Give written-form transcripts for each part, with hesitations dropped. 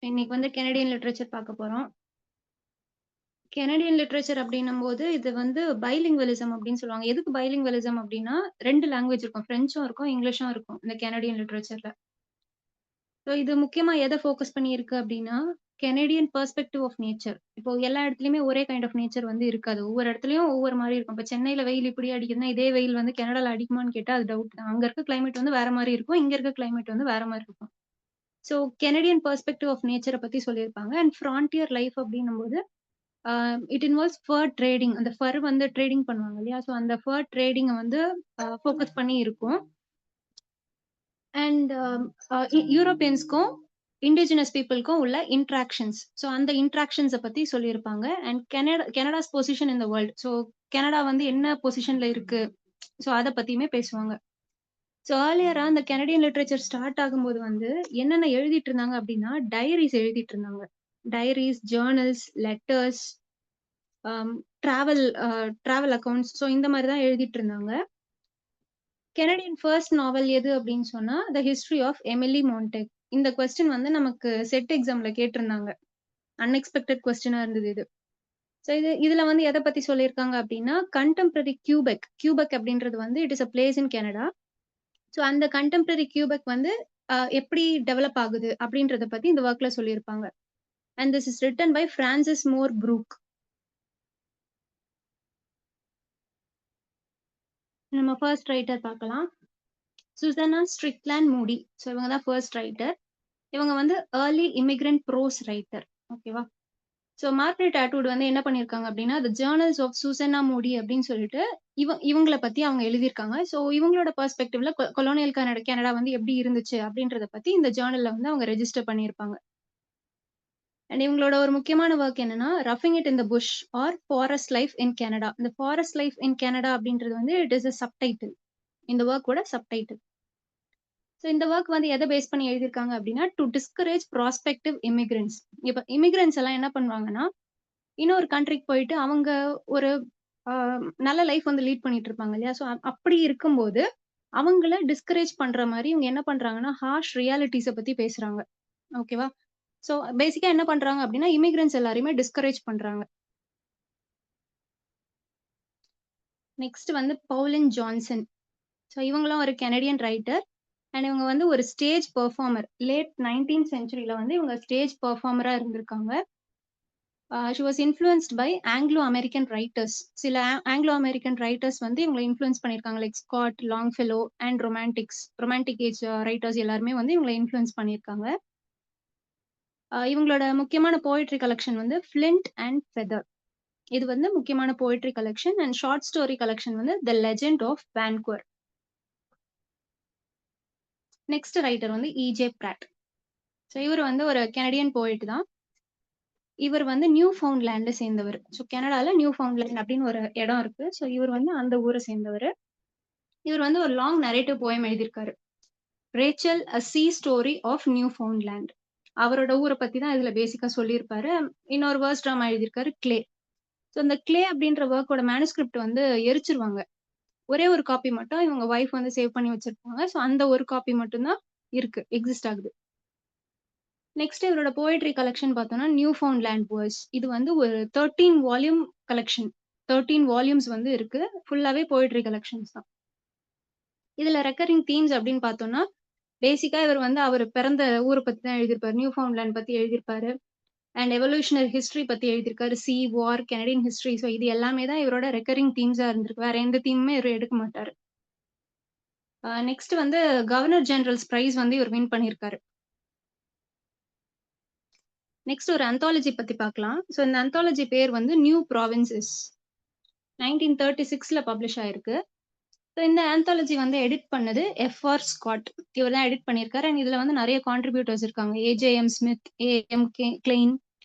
இன்னைக்கு வந்து Canadian literature பார்க்க போறோம். கெனடியன் லிட்டரேச்சர் அப்டின்னும்போது, இது வந்து பைலிங்குவலிசம் அப்டின்னு சொல்லுவாங்க. எதுக்கு பைலிங்குவலிசம் அப்டின்னா, 2 லாங்குவேஜ் இருக்கும். ஃப்ரெஞ்சும் இருக்கும், இங்கிலீஷும் இருக்கும். இந்த கெனடியன் லிட்டரேச்சர்ல. ஸோ இது முக்கியமா எத ஃபோக்கஸ் பண்ணியிருக்கு அப்டின்னா, கெனடியன் பெர்ஸ்பெக்டிவ் ஆஃப் நேச்சர். இப்போ எல்லா இடத்துலயுமே ஒரே கைண்ட் ஆஃப் நேச்சர் வந்து இருக்காது. ஒவ்வொரு இடத்துலயும் ஒவ்வொரு மாரி இருக்கும். இப்ப சென்னையில வெயில் இப்படி அடிக்குதுன்னா, இதே வெயில் வந்து கனடால அடிக்குமான்னு கேட்டா அது டவுட் தான். அங்க இருக்க கிளைமேட் வந்து வேற மாரி இருக்கும். இங்க இருக்க கிளைமேட் வந்து வேற மாரி இருக்கும். ஸோ கெனடியன் பெர்ஸ்பெக்டிவ் ஆஃப் நேச்சர பத்தி சொல்லியிருப்பாங்க. அண்ட் ஃப்ரான்டியர் லைஃப் அப்டின்னும்போது ஆ இட் இன்வால்வ்ஸ் ஃபர் ட்ரேடிங். அந்த ஃபர் வந்து ட்ரேடிங் பண்ணுவாங்க இல்லையா? ஸோ அந்த ஃபர் ட்ரேடிங்க வந்து ஃபோக்கஸ் பண்ணி இருக்கும். அண்ட் யூரோப்பியன்ஸ்க்கும், இண்டிஜினஸ் பீப்பிள்க்கும் உள்ள இன்டராக்ஷன்ஸ். ஸோ அந்த இன்டராக்ஷன்ஸ பத்தி சொல்லியிருப்பாங்க. And Canada's position in the world. So Canada வந்து என்ன பொசிஷன்ல இருக்கு? ஸோ அத பத்தியுமே பேசுவாங்க. ஸோ ஏர்லியரா அந்த கனடியன் லிட்டரேச்சர் ஸ்டார்ட் ஆகும்போது வந்து என்னென்ன எழுதிட்டு இருந்தாங்க அப்டின்னா, டைரீஸ் எழுதிட்டு இருந்தாங்க. டைரீஸ், ஜர்னல்ஸ், லெட்டர்ஸ், அம் டிராவல் அக்கவுண்ட்ஸ். ஸோ இந்த மாரி தான் எழுதிட்டு இருந்தாங்க. கெனடியன் ஃபர்ஸ்ட் நாவல் எது அப்படின்னு சொன்னா, த ஹிஸ்டரி ஆஃப் எமிலி மோன்டேக். இந்த கொஸ்டின் வந்து நமக்கு செட் எக்ஸாம்ல கேட்டிருந்தாங்க. அன்எக்ஸ்பெக்டட் கொஸ்டினா இருந்தது இது. ஸோ இதுல வந்து எத பத்தி சொல்லியிருக்காங்க அப்படின்னா, கன்டெம்பரரி கியூபெக். கியூபெக் அப்படின்றது வந்து it is a place in Canada. So அந்த கன்டெம்பரரி கியூபெக் வந்து எப்படி டெவலப் ஆகுது அப்படின்றத பத்தி இந்த வொர்க்ல சொல்லியிருப்பாங்க. And this is written by Frances Moore Brooke. நம்ம ஃபர்ஸ்ட் ரைட்டர் பார்க்கலாம். Susanna Strickland Moodie. ஸோ இவங்க தான் ஃபர்ஸ்ட் ரைட்டர். இவங்க வந்து ஏர்லி இமிகிரன்ட் ப்ரோஸ் ரைட்டர். ஓகேவா? ஸோ மார்கரெட் அட்வுட் வந்து என்ன பண்ணியிருக்காங்க அப்படின்னா, தி ஜர்னல்ஸ் ஆஃப் சூசன்னா மூடி அப்படின்னு சொல்லிட்டு, இவங்கள பத்தி அவங்க எழுதியிருக்காங்க. ஸோ இவங்களோட பெர்ஸ்பெக்டிவ்ல கொலோனியல் கனடா வந்து எப்படி இருந்துச்சு அப்படின்றத பத்தி இந்த ஜர்னல்ல வந்து அவங்க ரெஜிஸ்டர் பண்ணியிருப்பாங்க. அண்ட் இவங்களோட ஒரு முக்கியமான வொர்க் என்னன்னா, ரஃபிங் it in the bush or forest life in Canada. இந்த ஃபாரஸ்ட் லைஃப் இன் கனடா அப்படின்றது வந்து இட் இஸ் அ சப்டைட்டில். இந்த வொர்க்கோட சப்டைட்டில். ஸோ இந்த வொர்க் வந்து எத பேஸ் பண்ணி எழுதியிருக்காங்க அப்டின்னா, டூ டிஸ்கரேஜ் ப்ராஸ்பெக்டிவ் இமிகிரன்ட்ஸ். இப்ப இமிகிரன்ட்ஸ் எல்லாம் என்ன பண்ணுவாங்கன்னா, இன்னொரு கண்ட்ரிக்கு போயிட்டு அவங்க ஒரு அ நல்ல லைஃப் வந்து லீட் பண்ணிட்டு இருப்பாங்க இல்லையா? ஸோ அப்படி இருக்கும்போது, அவங்கள டிஸ்கரேஜ் பண்ற மாரி இவங்க என்ன பண்றாங்கன்னா, ஹார்ஷ் ரியாலிட்டீஸ பத்தி பேசுறாங்க. ஓகேவா? ஸோ பேசிக்கா என்ன பண்றாங்க அப்டின்னா, இமிகிரன்ட்ஸ் எல்லாரையுமே டிஸ்கரேஜ் பண்றாங்க. நெக்ஸ்ட் வந்து பவுலின் ஜான்சன். ஸோ இவங்களும் ஒரு கனடியன் ரைட்டர். அண்ட் இவங்க வந்து ஒரு ஸ்டேஜ் பெர்ஃபார்மர். லேட் 19த் சென்ச்சுரில வந்து இவங்க ஸ்டேஜ் பெர்ஃபார்மரா இருந்திருக்காங்க. She was influenced by Anglo American writers. சில ஆங்கிலோ அமெரிக்கன் ரைட்டர்ஸ் வந்து இவங்கள இன்ஃப்ளூயன்ஸ் பண்ணியிருக்காங்க. Like Scott, Longfellow and romantic age writers எல்லாருமே வந்து இவங்கள இன்ஃப்ளூயன்ஸ் பண்ணியிருக்காங்க. இவங்களோட முக்கியமான போயட்ரி கலெக்ஷன் வந்து ஃப்ளிண்ட் அண்ட் ஃபெதர். இது வந்து முக்கியமான poetry collection. And short story collection வந்து the legend of Vancouver. Next writer வந்து இ.ஜே. பிராட். ஸோ இவர் வந்து ஒரு கனடியன் போயட் தான். இவர் வந்து நியூ ஃபவுண்ட்லேண்ட சேர்ந்தவரு. ஸோ கனடால நியூ ஃபவுண்ட்லேண்ட் அப்படின்னு ஒரு இடம் இருக்கு. ஸோ இவர் வந்து அந்த ஊர சேர்ந்தவரு. இவர் வந்து ஒரு லாங் நரேட்டிவ் போயம் எழுதியிருக்காரு. Rachel a sea story of Newfoundland. அவரோட ஊர பத்தி தான் இதுல பேசிக்கா சொல்லியிருப்பாரு. இன்னொரு வேர்ஸ் ட்ராமா எழுதியிருக்காரு கிளே. ஸோ இந்த கிளே அப்படின்ற ஒர்க்கோட மேனுஸ்கிரிப்ட் வந்து எரிச்சுருவாங்க. ஒரே ஒரு காப்பி மட்டும் இவங்க வைஃப் வந்து சேவ் பண்ணி வச்சிருப்பாங்க. ஸோ அந்த ஒரு காப்பி மட்டும் தான் இருக்கு. எக்ஸிஸ்ட் ஆகுது. நெக்ஸ்ட் இவரோட போயட்ரி கலெக்ஷன் பார்த்தோம்னா, நியூ ஃபவுண்ட் லேண்ட் வேர்ஸ். இது வந்து ஒரு 13 வால்யூம் கலெக்ஷன். 13 வால்யூம்ஸ் வந்து இருக்கு. ஃபுல்லாவே போயட்ரி கலெக்ஷன்ஸ் தான். இதுல ரெக்கரிங் தீம்ஸ் அப்படின்னு பார்த்தோம்னா, பேசிக்கா இவர் வந்து அவரு பிறந்த ஊர பத்தி தான் எழுதியிருப்பாரு. நியூ ஃபவுண்ட் லேண்ட் பத்தி எழுதியிருப்பாரு. அண்ட் எவல்யூஷனரி ஹிஸ்டரி பத்தி எழுதியிருக்காரு. சி, வார், கனடியன் ஹிஸ்டரி. ஸோ இது எல்லாமே தான் இவரோட ரெக்கரிங் தீம்ஸா இருந்திருக்கு. வேற எந்த தீமுமே இவரு எடுக்க மாட்டாரு. நெக்ஸ்ட் வந்து கவர்னர் ஜெனரல்ஸ் பிரைஸ் வந்து இவர் வின் பண்ணியிருக்காரு. நெக்ஸ்ட் ஒரு அந்தாலஜி பத்தி பார்க்கலாம். ஸோ இந்த அந்தாலஜி பேர் வந்து நியூ ப்ராவின்சஸ். 1936ல பப்ளிஷ் ஆயிருக்கு. ஸோ இந்த ஆந்தாலஜி வந்து எடிட் பண்ணது எஃப்.ஆர். ஸ்காட். இவர் தான் எடிட் பண்ணியிருக்காரு. அண்ட் இதுல வந்து நெறைய கான்ட்ரிபியூட்டர்ஸ் இருக்காங்க. A J M. Smith, A M. Klein,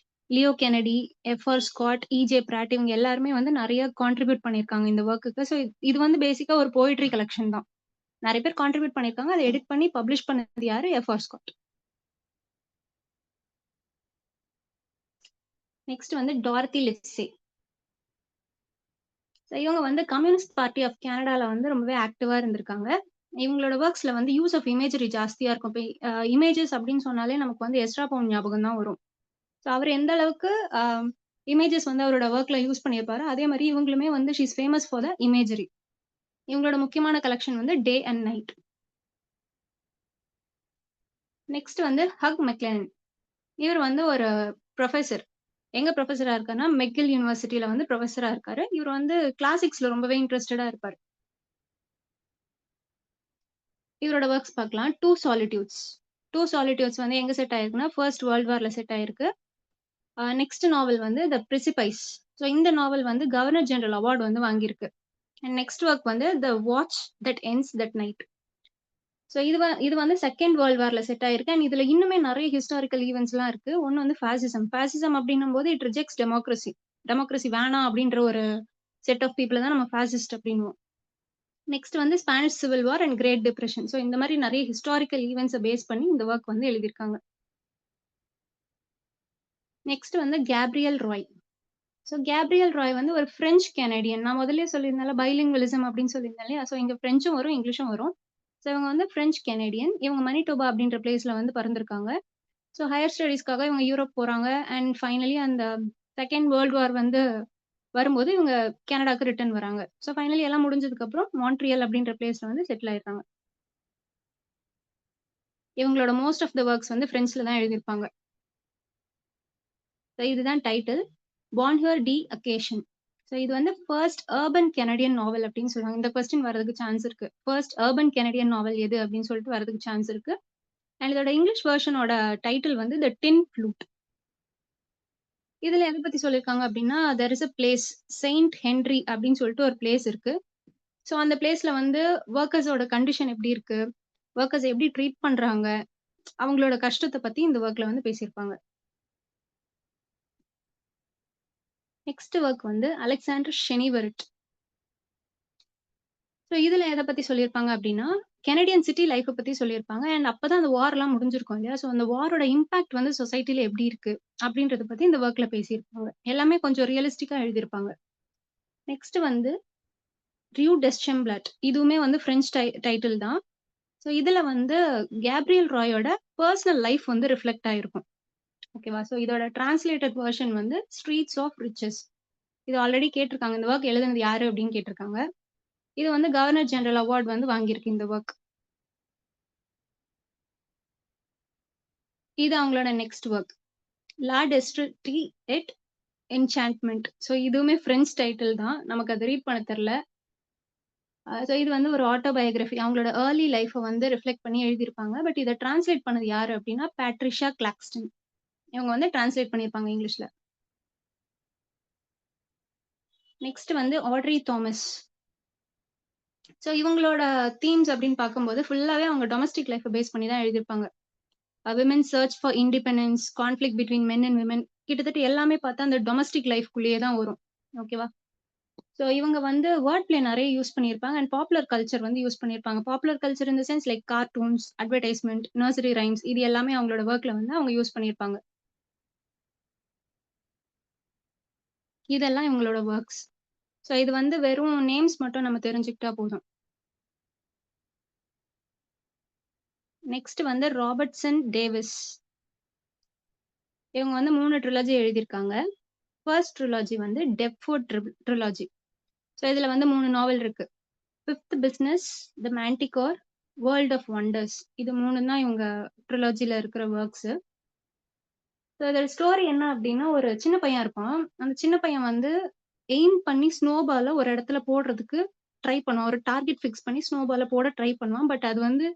Leo Kennedy, F R. Scott, E J. Pratt இவங்க எல்லாருமே வந்து நெறைய கான்ட்ரிபியூட் பண்ணியிருக்காங்க இந்த வொர்க்குக்கு. ஸோ இது வந்து பேசிக்கா ஒரு போயட்ரி கலெக்ஷன் தான். நெறைய பேர் கான்ட்ரிபியூட் பண்ணியிருக்காங்க. அத எடிட் பண்ணி பப்ளிஷ் பண்ணது யாரு? எஃப்.ஆர். ஸ்காட். நெக்ஸ்ட் வந்து டார்த்தி லிட்ஸே. ஸோ இவங்க வந்து கம்யூனிஸ்ட் பார்ட்டி ஆஃப் கனடால வந்து ரொம்பவே ஆக்டிவா இருந்திருக்காங்க. இவங்களோட வொர்க்ஸ்ல வந்து யூஸ் ஆஃப் இமேஜரி ஜாஸ்தியா இருக்கும். இப்ப இமேஜஸ் அப்படின்னு சொன்னாலே நமக்கு வந்து எஸ்ரா பவுண்ட் ஞாபகம் தான் வரும். ஸோ அவரு எந்த அளவுக்கு அ இமேஜஸ் வந்து அவரோட வொர்க்ல யூஸ் பண்ணியிருப்பாரோ, அதே மாரி இவங்களுமே வந்து she is famous for the imagery. இவங்களோட முக்கியமான கலெக்ஷன் வந்து டே அண்ட் நைட். நெக்ஸ்ட் வந்து ஹக் மெக்லெனன். இவர் வந்து ஒரு புரொஃபசர். எங்க புரொஃபசரா இருக்காருன்னா, மெக்கில் யுனிவர்சிட்டில வந்து புரொஃபசரா இருக்காரு. இவர் வந்து கிளாசிக்ஸ்ல ரொம்பவே இன்ட்ரஸ்டடா இருப்பாரு. இவரோட வொர்க்ஸ் பார்க்கலாம். டூ சாலிட்யூட்ஸ். டூ சாலிட்யூட்ஸ் வந்து எங்க செட் ஆயிருக்குன்னா, ஃபர்ஸ்ட் வேர்ல்ட் வார்ல செட் ஆயிருக்கு. நெக்ஸ்ட் நாவல் வந்து த பிரிசிபைஸ். ஸோ இந்த நாவல் வந்து கவர்னர் ஜெனரல் அவார்ட் வந்து வாங்கியிருக்கு. அண்ட் நெக்ஸ்ட் ஒர்க் வந்து the watch that ends that night. So இது வந்து செகண்ட் வேர்ல்ட் வார்ல செட் ஆயிருக்கு. அண்ட் இதுல இன்னுமே நெறைய ஹிஸ்டாரிக்கல் ஈவென்ட்ஸ்லாம் இருக்கு. ஒண்ணு வந்து ஃபாசிசம். ஃபாசிசம் அப்படின்னும்போது இட் ரிஜெக்ட்ஸ் டெமோக்ரசி. டெமோக்ரசி வேணாம் அப்படின்ற ஒரு செட் ஆஃப் பீப்பிள தான் நம்ம ஃபாசிஸ்ட் அப்படின்னுவோம். நெக்ஸ்ட் வந்து Spanish Civil War and Great Depression. So இந்த மாரி நெறைய ஹிஸ்டாரிக்கல் ஈவென்ட்ஸ பேஸ் பண்ணி இந்த ஒர்க் வந்து எழுதியிருக்காங்க. நெக்ஸ்ட் வந்து Gabrielle Roy. So Gabrielle Roy வந்து ஒரு பிரெஞ்ச் கனேடியன். நான் முதல்லயே சொல்லியிருந்தேன்ல பைலிங்குவலிசம் அப்படின்னு சொல்லியிருந்தேன் இல்லையா? ஸோ இங்க பிரெஞ்சும் வரும், இங்கிலீஷும் வரும். ஸோ இவங்க வந்து பிரெஞ்ச் கனேடியன். இவங்க மனிடோபா அப்படின்ற பிளேஸ்ல வந்து பிறந்திருக்காங்க. ஸோ ஹையர் ஸ்டடீஸ்க்காக இவங்க யூரோப் போறாங்க. அண்ட் ஃபைனலி அந்த செகண்ட் வேர்ல்ட் வார் வந்து வரும்போது இவங்க கனடாக்கு ரிட்டர்ன் வராங்க. ஸோ ஃபைனலி எல்லாம் முடிஞ்சதுக்கப்புறம் மான்ட்ரியல் அப்படின்ற பிளேஸ்ல வந்து செட்டில் ஆயிருக்காங்க. இவங்களோட மோஸ்ட் ஆஃப் த ஒர்க்ஸ் வந்து பிரெஞ்ச்ல தான் எழுதியிருப்பாங்க. ஸோ இதுதான் title. Bonheur d'occasion. So இது வந்து ஃபர்ஸ்ட் அர்பன் கனடியன் நாவல் அப்படின்னு சொல்லுவாங்க. இந்த கொஸ்டின் வரதுக்கு சான்ஸ் இருக்கு. ஃபர்ஸ்ட் அர்பன் கனடியன் நாவல் எது அப்படின்னு சொல்லிட்டு வரதுக்கு சான்ஸ் இருக்கு. அண்ட் இதோட இங்கிலீஷ் வெர்ஷனோட டைட்டில் வந்து த டின் ஃப்ளூட். இதுல எத பத்தி சொல்லியிருக்காங்க அப்படின்னா, there is a place Saint Henri அப்படின்னு சொல்லிட்டு ஒரு பிளேஸ் இருக்கு. ஸோ அந்த பிளேஸ்ல வந்து வொர்க்கர்ஸோட கண்டிஷன் எப்படி இருக்கு? வொர்க்கர்ஸ எப்படி ட்ரீட் பண்றாங்க? அவங்களோட கஷ்டத்த பத்தி இந்த ஒர்க்ல வந்து பேசியிருப்பாங்க. நெக்ஸ்ட் ஒர்க் வந்து அலெக்சாண்டர் ஷெனிவெரிட். ஸோ இதுல எத பத்தி சொல்லியிருப்பாங்க அப்டின்னா, கனடியன் சிட்டி லைஃப்ப பத்தி சொல்லியிருப்பாங்க. அண்ட் அப்பதான் அந்த வார்லாம் முடிஞ்சிருக்கும் இல்லையா? ஸோ அந்த வாரோட இம்பாக்ட் வந்து சொசைட்டில எப்படி இருக்கு? அப்டின்றத பத்தி இந்த ஒர்க்ல பேசியிருப்பாங்க. எல்லாமே கொஞ்சம் ரியலிஸ்டிக்கா எழுதியிருப்பாங்க. நெக்ஸ்ட் வந்து ரியூ டெஸ்செம்பிளட். இதுவுமே வந்து பிரெஞ்ச் டைட்டில் தான். ஸோ இதுல வந்து கேப்ரியல் ராயோட பெர்சனல் லைஃப் வந்து ரிஃப்ளெக்ட் ஆயிருக்கும். ஓகேவா? ஸோ இதோட டிரான்ஸ்லேட்டட் வெர்ஷன் வந்து ஸ்ட்ரீட்ஸ் ஆஃப் ரிச்சஸ். இது ஆல்ரெடி கேட்டிருக்காங்க. இந்த ஒர்க் எழுதுனது யாரு அப்டின்னு கேட்டிருக்காங்க. இது வந்து கவர்னர் ஜெனரல் அவார்ட் வந்து வாங்கியிருக்கு இந்த ஒர்க். இது அவங்களோட நெக்ஸ்ட் ஒர்க். லா டெஸ்ட்ரிட்டி எட் என்சாண்ட்மென்ட். ஸோ இதுவுமே பிரெஞ்ச் டைட்டில் தான். நமக்கு அத ரீட் பண்ண தெரியல. ஸோ இது வந்து ஒரு ஆட்டோபயோகிராஃபி. அவங்களோட ஏர்லி லைஃப்ப வந்து ரிஃப்ளெக்ட் பண்ணி எழுதியிருப்பாங்க. பட் இத டிரான்ஸ்லேட் பண்ணது யாரு அப்டின்னா, பேட்ரிஷியா கிளாக்ஸ்டன். இவங்க வந்து டிரான்ஸ்லேட் பண்ணியிருப்பாங்க இங்கிலீஷ்ல. நெக்ஸ்ட் வந்து ஆட்ரி தாமஸ். ஸோ இவங்களோட தீம்ஸ் அப்டின்னு பார்க்கும்போது, ஃபுல்லாவே அவங்க டொமஸ்டிக் லைஃப்ப பேஸ் பண்ணி தான் எழுதியிருப்பாங்க. Women search for independence, conflict between men and women. கிட்டத்தட்ட எல்லாமே பார்த்தா அந்த டொமஸ்டிக் லைஃப்குள்ளேயே தான் வரும். ஓகேவா? ஸோ இவங்க வந்து வேர்ட் பிளே நெறைய யூஸ் பண்ணியிருப்பாங்க. அண்ட் பாப்புலர் கல்ச்சர் வந்து யூஸ் பண்ணியிருப்பாங்க. Popular culture in the sense like cartoons, advertisement, nursery rhymes இது எல்லாமே அவங்களோட ஒர்க்ல வந்து அவங்க யூஸ் பண்ணியிருப்பாங்க. இதெல்லாம் இவங்களோட ஒர்க்ஸ். ஸோ இது வந்து வெறும் நேம்ஸ் மட்டும் நம்ம தெரிஞ்சுக்கிட்டா போதும். நெக்ஸ்ட் வந்து ராபர்ட்சன் டேவிஸ். இவங்க வந்து 3 ட்ரிலஜி எழுதியிருக்காங்க. ஃபர்ஸ்ட் ட்ரிலாஜி வந்து டெப்ஃபோர்ட் ட்ரிலாஜி. ஸோ இதுல வந்து 3 நாவல் இருக்கு. Fifth business, the manticore, world of wonders. இது 3 தான் இவங்க ட்ரிலாஜில இருக்கிற ஒர்க்ஸ். ஸோ இதோட ஸ்டோரி என்ன அப்டின்னா, ஒரு சின்ன பையன் இருப்பான். அந்த சின்ன பையன் வந்து எய்ம் பண்ணி ஸ்னோபால ஒரு இடத்துல போடுறதுக்கு ட்ரை பண்ணுவான். ஒரு டார்கெட் ஃபிக்ஸ் பண்ணி ஸ்னோபால போட ட்ரை பண்ணுவான். பட் அது வந்து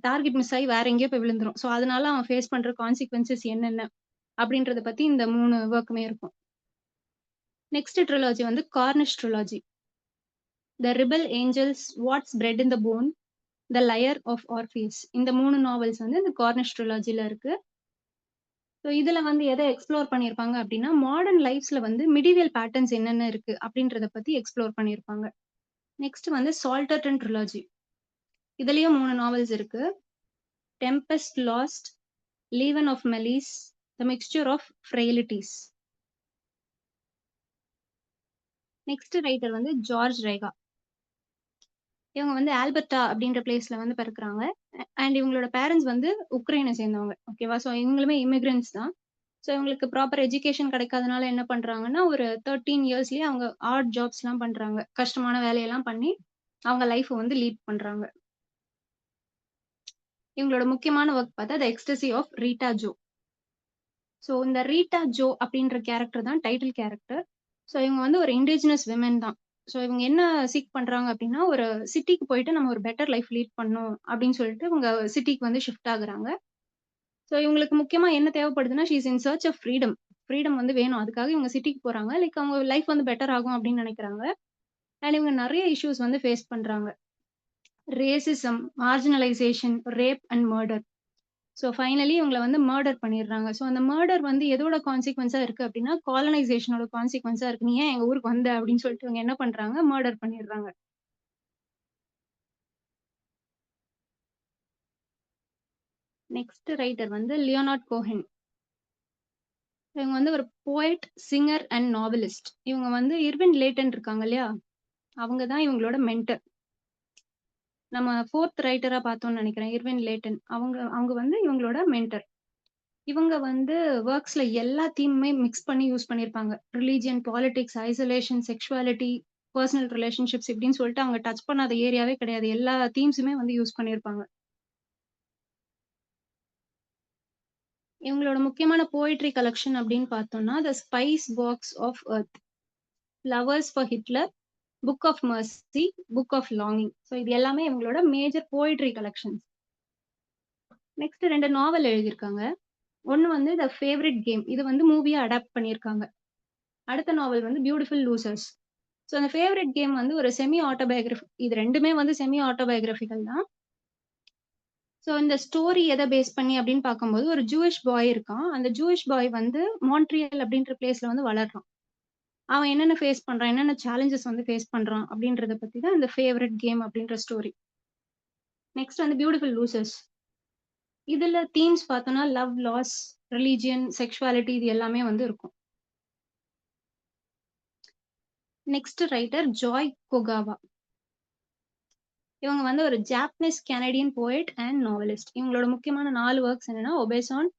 டார்கெட் மிஸ் ஆயி வேற எங்கேயோ போய் விழுந்துரும். ஸோ அதனால அவன் ஃபேஸ் பண்ற கான்சிக்வென்சஸ் என்னென்ன? அப்டின்றத பத்தி இந்த 3 ஒர்க்குமே இருக்கும். நெக்ஸ்ட் ட்ரிலாஜி வந்து Cornish trilogy. The rebel angels, what's bred in the bone, the lyre of Orpheus. இந்த 3 நாவல்ஸ் வந்து இந்த கார்னிஷ் ட்ரிலாஜில இருக்கு. ஸோ இதுல வந்து எத எக்ஸ்ப்ளோர் பண்ணியிருப்பாங்க அப்டின்னா, மாடர்ன் லைஃப்ஸ்ல வந்து மிடீரியல் பேட்டர்ன்ஸ் என்னென்ன இருக்கு அப்டின்றத பத்தி எக்ஸ்ப்ளோர் பண்ணியிருப்பாங்க. நெக்ஸ்ட் வந்து சால்டர்டன் ட்ரிலாஜி. இதுலயும் 3 நாவல்ஸ் இருக்கு. Tempest lost, leaven of malice, the mixture of frailties. Next writer வந்து ஜார்ஜ் ரேகா. இவங்க வந்து ஆல்பர்டா அப்படின்ற பிளேஸ்ல வந்து பிறக்குறாங்க. அண்ட் இவங்களோட பேரண்ட்ஸ் வந்து உக்ரைனை சேர்ந்தவங்க. ஓகேவா? ஸோ இவங்களுமே இமிகிரண்ட்ஸ் தான். ஸோ இவங்களுக்கு ப்ராப்பர் எஜுகேஷன் கிடைக்காதனால என்ன பண்றாங்கன்னா, ஒரு 13 இயர்ஸ்லயே அவங்க ஆட் ஜாப்ஸ்லாம் பண்றாங்க. கஷ்டமான வேலையெல்லாம் பண்ணி, அவங்க லைஃப்ப வந்து லீட் பண்றாங்க. இவங்களோட முக்கியமான வொர்க் பார்த்தா, the ecstasy of Rita Joe. So இந்த ரீட்டா ஜோ அப்படின்ற கேரக்டர் தான் டைட்டில் கேரக்டர். ஸோ இவங்க வந்து ஒரு இண்டிஜினஸ் விமன் தான். ஸோ இவங்க என்ன சீக் பண்றாங்க அப்படின்னா, ஒரு சிட்டிக்கு போயிட்டு நம்ம ஒரு பெட்டர் லைஃப் லீட் பண்ணணும் அப்படின்னு சொல்லிட்டு இவங்க சிட்டிக்கு வந்து ஷிஃப்ட் ஆகுறாங்க. ஸோ இவங்களுக்கு முக்கியமா என்ன தேவைப்படுதுன்னா, she is in search of freedom. Freedom வந்து வேணும். அதுக்காக இவங்க சிட்டிக்கு போறாங்க. லைக் அவங்க லைஃப் வந்து பெட்டர் ஆகும் அப்படின்னு நினைக்கிறாங்க. அண்ட் இவங்க நெறைய இஷ்யூஸ் வந்து ஃபேஸ் பண்றாங்க. Racism, marginalisation, rape and murder. So finally இவங்கள வந்து மர்டர் பண்ணிடுறாங்க. ஸோ அந்த மர்டர் வந்து எதோட கான்சிக்வென்ஸா இருக்கு அப்டின்னா, காலனைசேஷனோட கான்சிக்வென்ஸா இருக்கு. "நீ ஏன் எங்க ஊருக்கு வந்த?" அப்படின்னு சொல்லிட்டு இவங்க என்ன பண்றாங்க, மர்டர் பண்ணிடுறாங்க. நெக்ஸ்ட் ரைட்டர் வந்து லியோனார்ட் கோஹென். இவங்க வந்து ஒரு போயட், சிங்கர் அண்ட் நாவலிஸ்ட். இவங்க வந்து இர்வின் லேட்டன் இருக்காங்க இல்லையா? அவங்க தான் இவங்களோட மென்டர். நம்ம 4த் ரைட்டரா பார்த்தோம்னு நெனைக்கிறேன். இர்வின் லேட்டன். அவங்க அவங்க வந்து இவங்களோட மென்டர். இவங்க வந்து வொர்க்ஸ்ல எல்லா தீமுமே மிக்ஸ் பண்ணி யூஸ் பண்ணியிருப்பாங்க. Religion, politics, isolation, sexuality, personal relationships இப்படின்னு சொல்லிட்டு அவங்க டச் பண்ணாத ஏரியாவே கிடையாது. எல்லா தீம்ஸுமே வந்து யூஸ் பண்ணியிருப்பாங்க. இவங்களோட முக்கியமான போயட்ரி கலெக்ஷன் அப்படின்னு பார்த்தோம்னா, the spice box of earth, flowers for Hitler, book of mercy, book of longing. So இது எல்லாமே இவங்களோட major poetry collections. Next 2 novel எழுதியிருக்காங்க. ஒண்ணு வந்து த ஃபேவரைட் கேம். இது வந்து மூவியா அடாப்ட் பண்ணியிருக்காங்க. அடுத்த நாவல் வந்து பியூட்டிஃபுல் லூசர்ஸ். ஸோ அந்த ஃபேவரைட் கேம் வந்து ஒரு செமி ஆட்டோபயோகிராஃபி. இது 2மே வந்து செமி ஆட்டோபயோகிராபிக்கல் தான். ஸோ இந்த ஸ்டோரி எத பேஸ் பண்ணி அப்படின்னு பார்க்கும்போது, ஒரு ஜூயிஷ் பாய் இருக்கான். அந்த ஜூயிஷ் பாய் வந்து மான்ட்ரியல் அப்படின்ற பிளேஸ்ல வந்து வளர்றான். அவன் என்னென்ன ஃபேஸ் பண்றான், என்னென்ன சேலஞ்சஸ் வந்து ஃபேஸ் பண்றான் அப்படின்றத பத்தி தான் இந்த ஃபேவரைட் கேம் அப்படின்ற ஸ்டோரி. நெக்ஸ்ட் வந்து பியூட்டிஃபுல் லூசர்ஸ். இதுல தீம்ஸ் பார்த்தோம்னா லவ், லாஸ், ரிலிஜியன், செக்சுவாலிட்டி இது எல்லாமே வந்து இருக்கும். Next writer Joy Kogawa. இவங்க வந்து ஒரு Japanese Canadian poet and novelist. இவங்களோட முக்கியமான 4 வொர்க்ஸ் என்னன்னா, Obasan,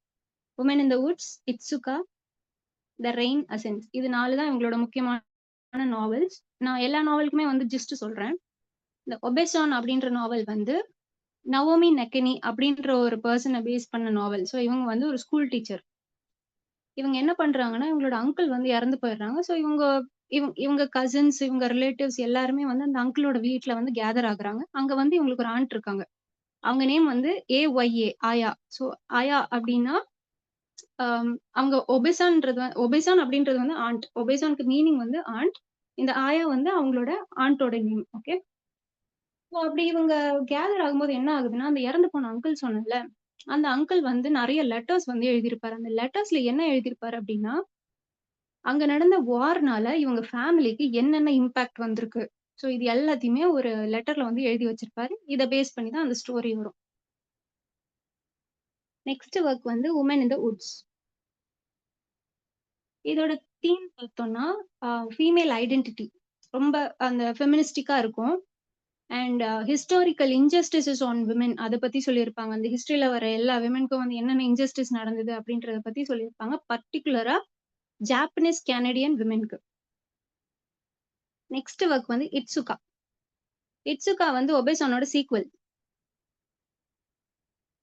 woman in the woods, Itsuka, the rain ascends. இது 4 தான் இவங்களோட முக்கியமான நாவல்ஸ். நான் எல்லா நாவலுக்குமே வந்து ஜிஸ்ட் சொல்றேன். இந்த ஒபேசான் அப்படின்ற நாவல் வந்து நவோமி நெக்கனி அப்படின்ற ஒரு பெர்சன பேஸ் பண்ண நாவல். ஸோ இவங்க வந்து ஒரு ஸ்கூல் டீச்சர். இவங்க என்ன பண்றாங்கன்னா, இவங்களோட அங்கிள் வந்து இறந்து போயிடுறாங்க. ஸோ இவங்க கசின்ஸ், இவங்க ரிலேட்டிவ்ஸ் எல்லாருமே வந்து அந்த அங்கிளோட வீட்ல வந்து கேதர் ஆகுறாங்க. அங்க வந்து இவங்களுக்கு ஒரு ஆண்ட் இருக்காங்க. அவங்க நேம் வந்து ஏஒய்ஏ ஆயா. ஸோ ஆயா அப்டின்னா, அவங்க ஒபேசான் அப்படின்றது வந்து ஆண்ட். ஒபேசான்க்கு மீனிங் வந்து ஆண்ட். இந்த ஆயா வந்து அவங்களோட ஆண்டோட நேம். ஓகே. ஸோ அப்படி இவங்க கேதர் ஆகும்போது என்ன ஆகுதுன்னா, அந்த இறந்து போன அங்கிள் சொன்னேன்ல, அந்த அங்கிள் வந்து நெறைய லெட்டர்ஸ் வந்து எழுதியிருப்பாரு. அந்த லெட்டர்ஸ்ல என்ன எழுதியிருப்பாரு அப்டின்னா, அங்க நடந்த வார்னால இவங்க ஃபேமிலிக்கு என்னென்ன இம்பாக்ட் வந்திருக்கு. ஸோ இது எல்லாத்தையுமே ஒரு லெட்டர்ல வந்து எழுதி வச்சிருப்பாரு. இத பேஸ் பண்ணி தான் அந்த ஸ்டோரி வரும். நெக்ஸ்ட் வொர்க் வந்து வுமன் இன் த வுட்ஸ். இதோட தீம் பார்த்தோம்னா, ஃபீமேல் ஐடென்டிட்டி. ரொம்ப அந்த ஃபெமினிஸ்டிக்கா இருக்கும். அண்ட் ஹிஸ்டாரிக்கல் இன்ஜஸ்டிஸஸ் ஆன் விமென் அத பத்தி சொல்லியிருப்பாங்க. அந்த ஹிஸ்டரியில வர எல்லா விமென்க்கும் வந்து என்னென்ன இன்ஜஸ்டிஸ் நடந்தது அப்படின்றத பத்தி சொல்லியிருப்பாங்க. பர்ட்டிகுலரா ஜாப்பனீஸ் கனடியன் விமென்க்கு. நெக்ஸ்ட் வொர்க் வந்து இட்சுகா. இட்சுகா வந்து ஒபேசானோட சீக்வல்.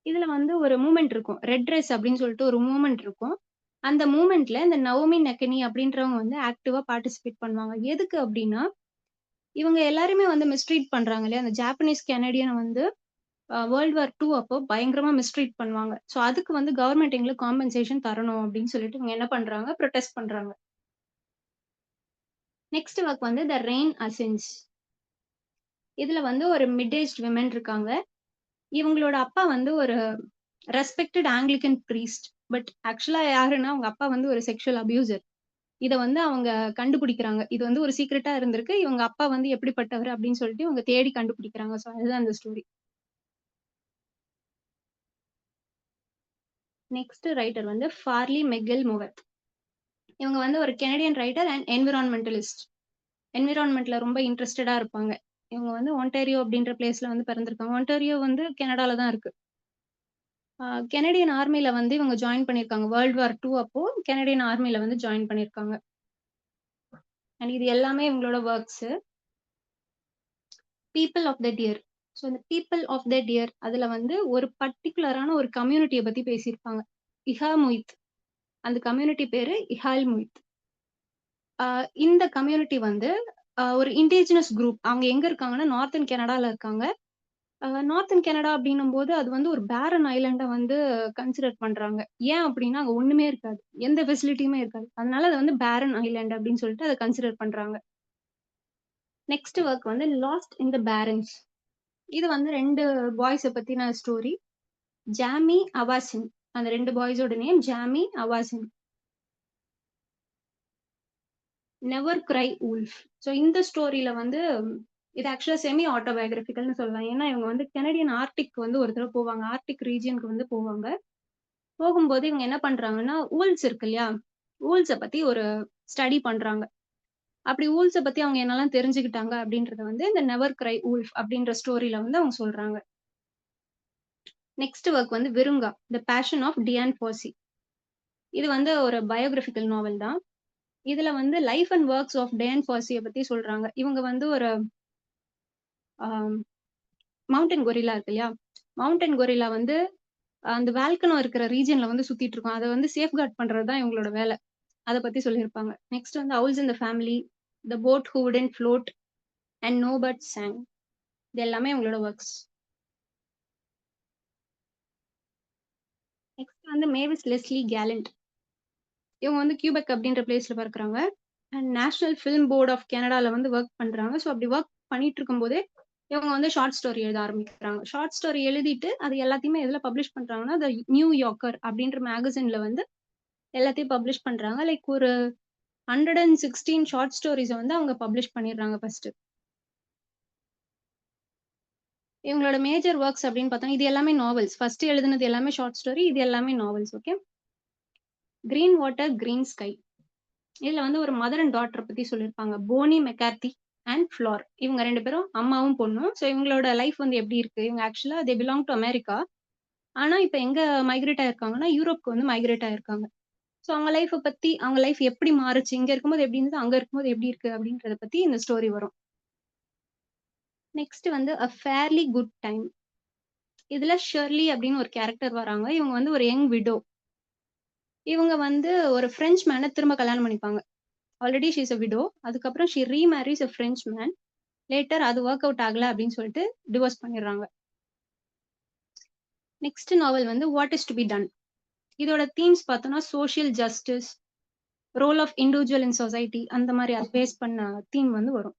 இதுல வந்து ஒரு மூவ்மெண்ட் இருக்கும். ரெட் ரைஸ் அப்படின்னு சொல்லிட்டு ஒரு மூவ்மெண்ட் இருக்கும். அந்த மூவ்மெண்ட்ல இந்த நவோமி நக்கனி அப்படின்றவங்க வந்து ஆக்டிவா பார்ட்டிசிபேட் பண்ணுவாங்க. எதுக்கு அப்படின்னா, இவங்க எல்லாருமே வந்து மிஸ்ட்ரீட் பண்றாங்க இல்லையா? அந்த ஜாப்பனீஸ் கனடியன வந்து வேர்ல்ட் வார் 2 அப்போ பயங்கரமா மிஸ்ட்ரீட் பண்ணுவாங்க. ஸோ அதுக்கு வந்து கவர்ன்மெண்ட் எங்களுக்கு காம்பன்சேஷன் தரணும் அப்படின்னு சொல்லிட்டு இவங்க என்ன பண்றாங்க? புரொடெஸ்ட் பண்றாங்க. நெக்ஸ்ட் வொர்க் வந்து த ரெயின் அசென்ஸ். இதுல வந்து ஒரு மிட் ஏஜ்ட் விமன் இருக்காங்க. இவங்களோட அப்பா வந்து ஒரு ரெஸ்பெக்டட் ஆங்கிலிகன் பிரீஸ்ட். பட் ஆக்சுவலா யாருன்னா, அவங்க அப்பா வந்து ஒரு செக்சுவல் அபியூசர். இத வந்து அவங்க கண்டுபிடிக்கிறாங்க. இது வந்து ஒரு சீக்ரெட்டா இருந்திருக்கு. இவங்க அப்பா வந்து எப்படிப்பட்டவர் அப்படின்னு சொல்லிட்டு இவங்க தேடி கண்டுபிடிக்கிறாங்க. ஸோ அதுதான் அந்த ஸ்டோரி. நெக்ஸ்ட் ரைட்டர் வந்து ஃபார்லி மெக்கல் மொவெத். இவங்க வந்து ஒரு கனடியன் ரைட்டர் அண்ட் என்விரான்மென்டலிஸ்ட். என்விரான்மென்ட்ல ரொம்ப இன்ட்ரஸ்டடா இருப்பாங்க. இவங்க வந்து ஒன்டாரியோ அப்படின்ற பிளேஸ்ல வந்து பிறந்திருக்காங்க. ஒன்டாரியோ வந்து கனடால தான் இருக்கு. கெனடியன் ஆர்மில வந்து இவங்க ஜாயின் பண்ணியிருக்காங்க. வேர்ல்ட் வார் 2 அப்போ கெனடியன் ஆர்மில வந்து ஜாயின் பண்ணியிருக்காங்க. அண்ட் இது எல்லாமே இவங்களோட works. People of that year. So இந்த பீப்பிள் ஆஃப் தட் இயர் அதுல வந்து ஒரு பர்ட்டிகுலரான ஒரு கம்யூனிட்டிய பத்தி பேசியிருப்பாங்க. இஹாமுயித். அந்த கம்யூனிட்டி பேரு இஹால்முயித். இந்த கம்யூனிட்டி வந்து ஒரு இண்டிஜினஸ் குரூப். அவங்க எங்க இருக்காங்கன்னா, நார்த்தர்ன் கனடால இருக்காங்க. நார்த்தர்ன் கனடா அப்படின்னும்போது, அது வந்து ஒரு பேரன் ஐலேண்டா வந்து கன்சிடர் பண்றாங்க. ஏன் அப்படின்னா, அங்க ஒண்ணுமே இருக்காது. எந்த ஃபெசிலிட்டியுமே இருக்காது. அதனால அத வந்து பேரன் ஐலேண்ட் அப்படின்னு சொல்லிட்டு அத கன்சிடர் பண்றாங்க. நெக்ஸ்ட் வொர்க் வந்து லாஸ்ட் இன் த பேரன்ஸ். இது வந்து 2 பாய்ஸ பத்தின ஸ்டோரி. ஜாமி, அவாசின். அந்த 2 பாய்ஸோட நேம் ஜாமி, அவாசின். நெவர் கிரை வூல்ஃப். ஸோ இந்த ஸ்டோரியில வந்து இது ஆக்சுவலா செமி ஆட்டோபயோகிராபிக்கல்னு சொல்லலாம். ஏன்னா, இவங்க வந்து கனடியன் ஆர்க்டிக் வந்து ஒரு தடவ போவாங்க. ஆர்க்டிக் ரீஜியன்க்கு வந்து போவாங்க. போகும்போது இவங்க என்ன பண்றாங்கன்னா, வூல்ஸ் இருக்கு இல்லையா? வூல்ஸ பத்தி ஒரு ஸ்டடி பண்றாங்க. அப்படி வூல்ஸ பத்தி அவங்க என்னலாம் தெரிஞ்சுக்கிட்டாங்க அப்படின்றத வந்து இந்த நெவர் கிரை வூல்ஃப் அப்படின்ற ஸ்டோரியில வந்து அவங்க சொல்றாங்க. நெக்ஸ்ட் வொர்க் வந்து Virunga, the passion of Dian Fossey. இது வந்து ஒரு பயோகிராபிக்கல் நாவல் தான். இதுல வந்து life and works of Dian ஃபாசிய பத்தி சொல்றாங்க. இவங்க வந்து ஒரு அ மவுண்டன் கொரில்லா இருக்கு இல்லையா? மவுண்டன் கொரில்லா வந்து அந்த வால்கனோ இருக்கிற ரீஜியன்ல வந்து சுத்திட்டு இருக்கும். அத வந்து சேஃப்கார்ட் பண்றது தான் இவங்களோட வேல. அத பத்தி சொல்லியிருப்பாங்க. நெக்ஸ்ட் வந்து owls in the family, the boat who wouldn't float and no birds sang. இது எல்லாமே இவங்களோட வொர்க்ஸ். நெக்ஸ்ட் வந்து மேவிஸ் லெஸ்லி கேலண்ட். இவங்க வந்து கியூபெக் அப்படின்ற பிளேஸ்ல பிறக்குறாங்க. And National Film Board of கனடால வந்து வொர்க் பண்றாங்க. ஸோ அப்படி வொர்க் பண்ணிட்டு இருக்கும்போதே இவங்க வந்து ஷார்ட் ஸ்டோரி எழுத ஆரம்பிக்கிறாங்க. ஷார்ட் ஸ்டோரி எழுதிட்டு அது எல்லாத்தையுமே எதுல பப்ளிஷ் பண்றாங்கன்னா, த நியூ யார்க்கர் அப்படின்ற மேகசின்ல வந்து எல்லாத்தையும் பப்ளிஷ் பண்றாங்க. லைக் ஒரு 116 ஷார்ட் ஸ்டோரீஸ வந்து அவங்க பப்ளிஷ் பண்ணிடுறாங்க ஃபர்ஸ்ட்டு. இவங்களோட மேஜர் வொர்க்ஸ் அப்படின்னு பார்த்தோம்னா, இது எல்லாமே நாவல்ஸ். ஃபர்ஸ்ட் எழுதுனது எல்லாமே ஷார்ட் ஸ்டோரி. இது எல்லாமே novels. Okay. Green water, green sky. இதுல வந்து ஒரு மதர் அண்ட் டாட்டர் பத்தி சொல்லியிருப்பாங்க. Bonnie McCarthy and Flor. இவங்க 2 பேரும் அம்மாவும், பொண்ணும். ஸோ இவங்களோட லைஃப் வந்து எப்படி இருக்கு? இவங்க ஆக்சுவலா தே பிலாங் டூ அமெரிக்கா. ஆனா இப்ப எங்க மைக்ரேட் ஆயிருக்காங்கன்னா, யூரோப்க்கு வந்து மைக்ரேட் ஆயிருக்காங்க. ஸோ அவங்க லைஃப்ப பத்தி, அவங்க லைஃப் எப்படி மாறுச்சு? இங்க இருக்கும்போது எப்படி இருந்தது? அங்க இருக்கும்போது எப்படி இருக்கு? அப்படின்றத பத்தி இந்த ஸ்டோரி வரும். நெக்ஸ்ட் வந்து அ ஃபேர்லி குட் டைம். இதுல ஷெர்லி அப்படின்னு ஒரு கேரக்டர் வராங்க. இவங்க வந்து ஒரு யங் விடோ. இவங்க வந்து ஒரு பிரெஞ்ச் மேன திரும்ப கல்யாணம் பண்ணிப்பாங்க. Already she is a widow. அதுக்கப்புறம் she remarries a French man. Later அது வொர்க் அவுட் ஆகல அப்படின்னு சொல்லிட்டு டிவோர்ஸ் பண்ணிடுறாங்க. நெக்ஸ்ட் நாவல் வந்து what is to be done. இதோட தீம்ஸ் பார்த்தோம்னா social justice, role of individual in society அந்த மாதிரி அது பேஸ் பண்ண தீம் வந்து வரும்.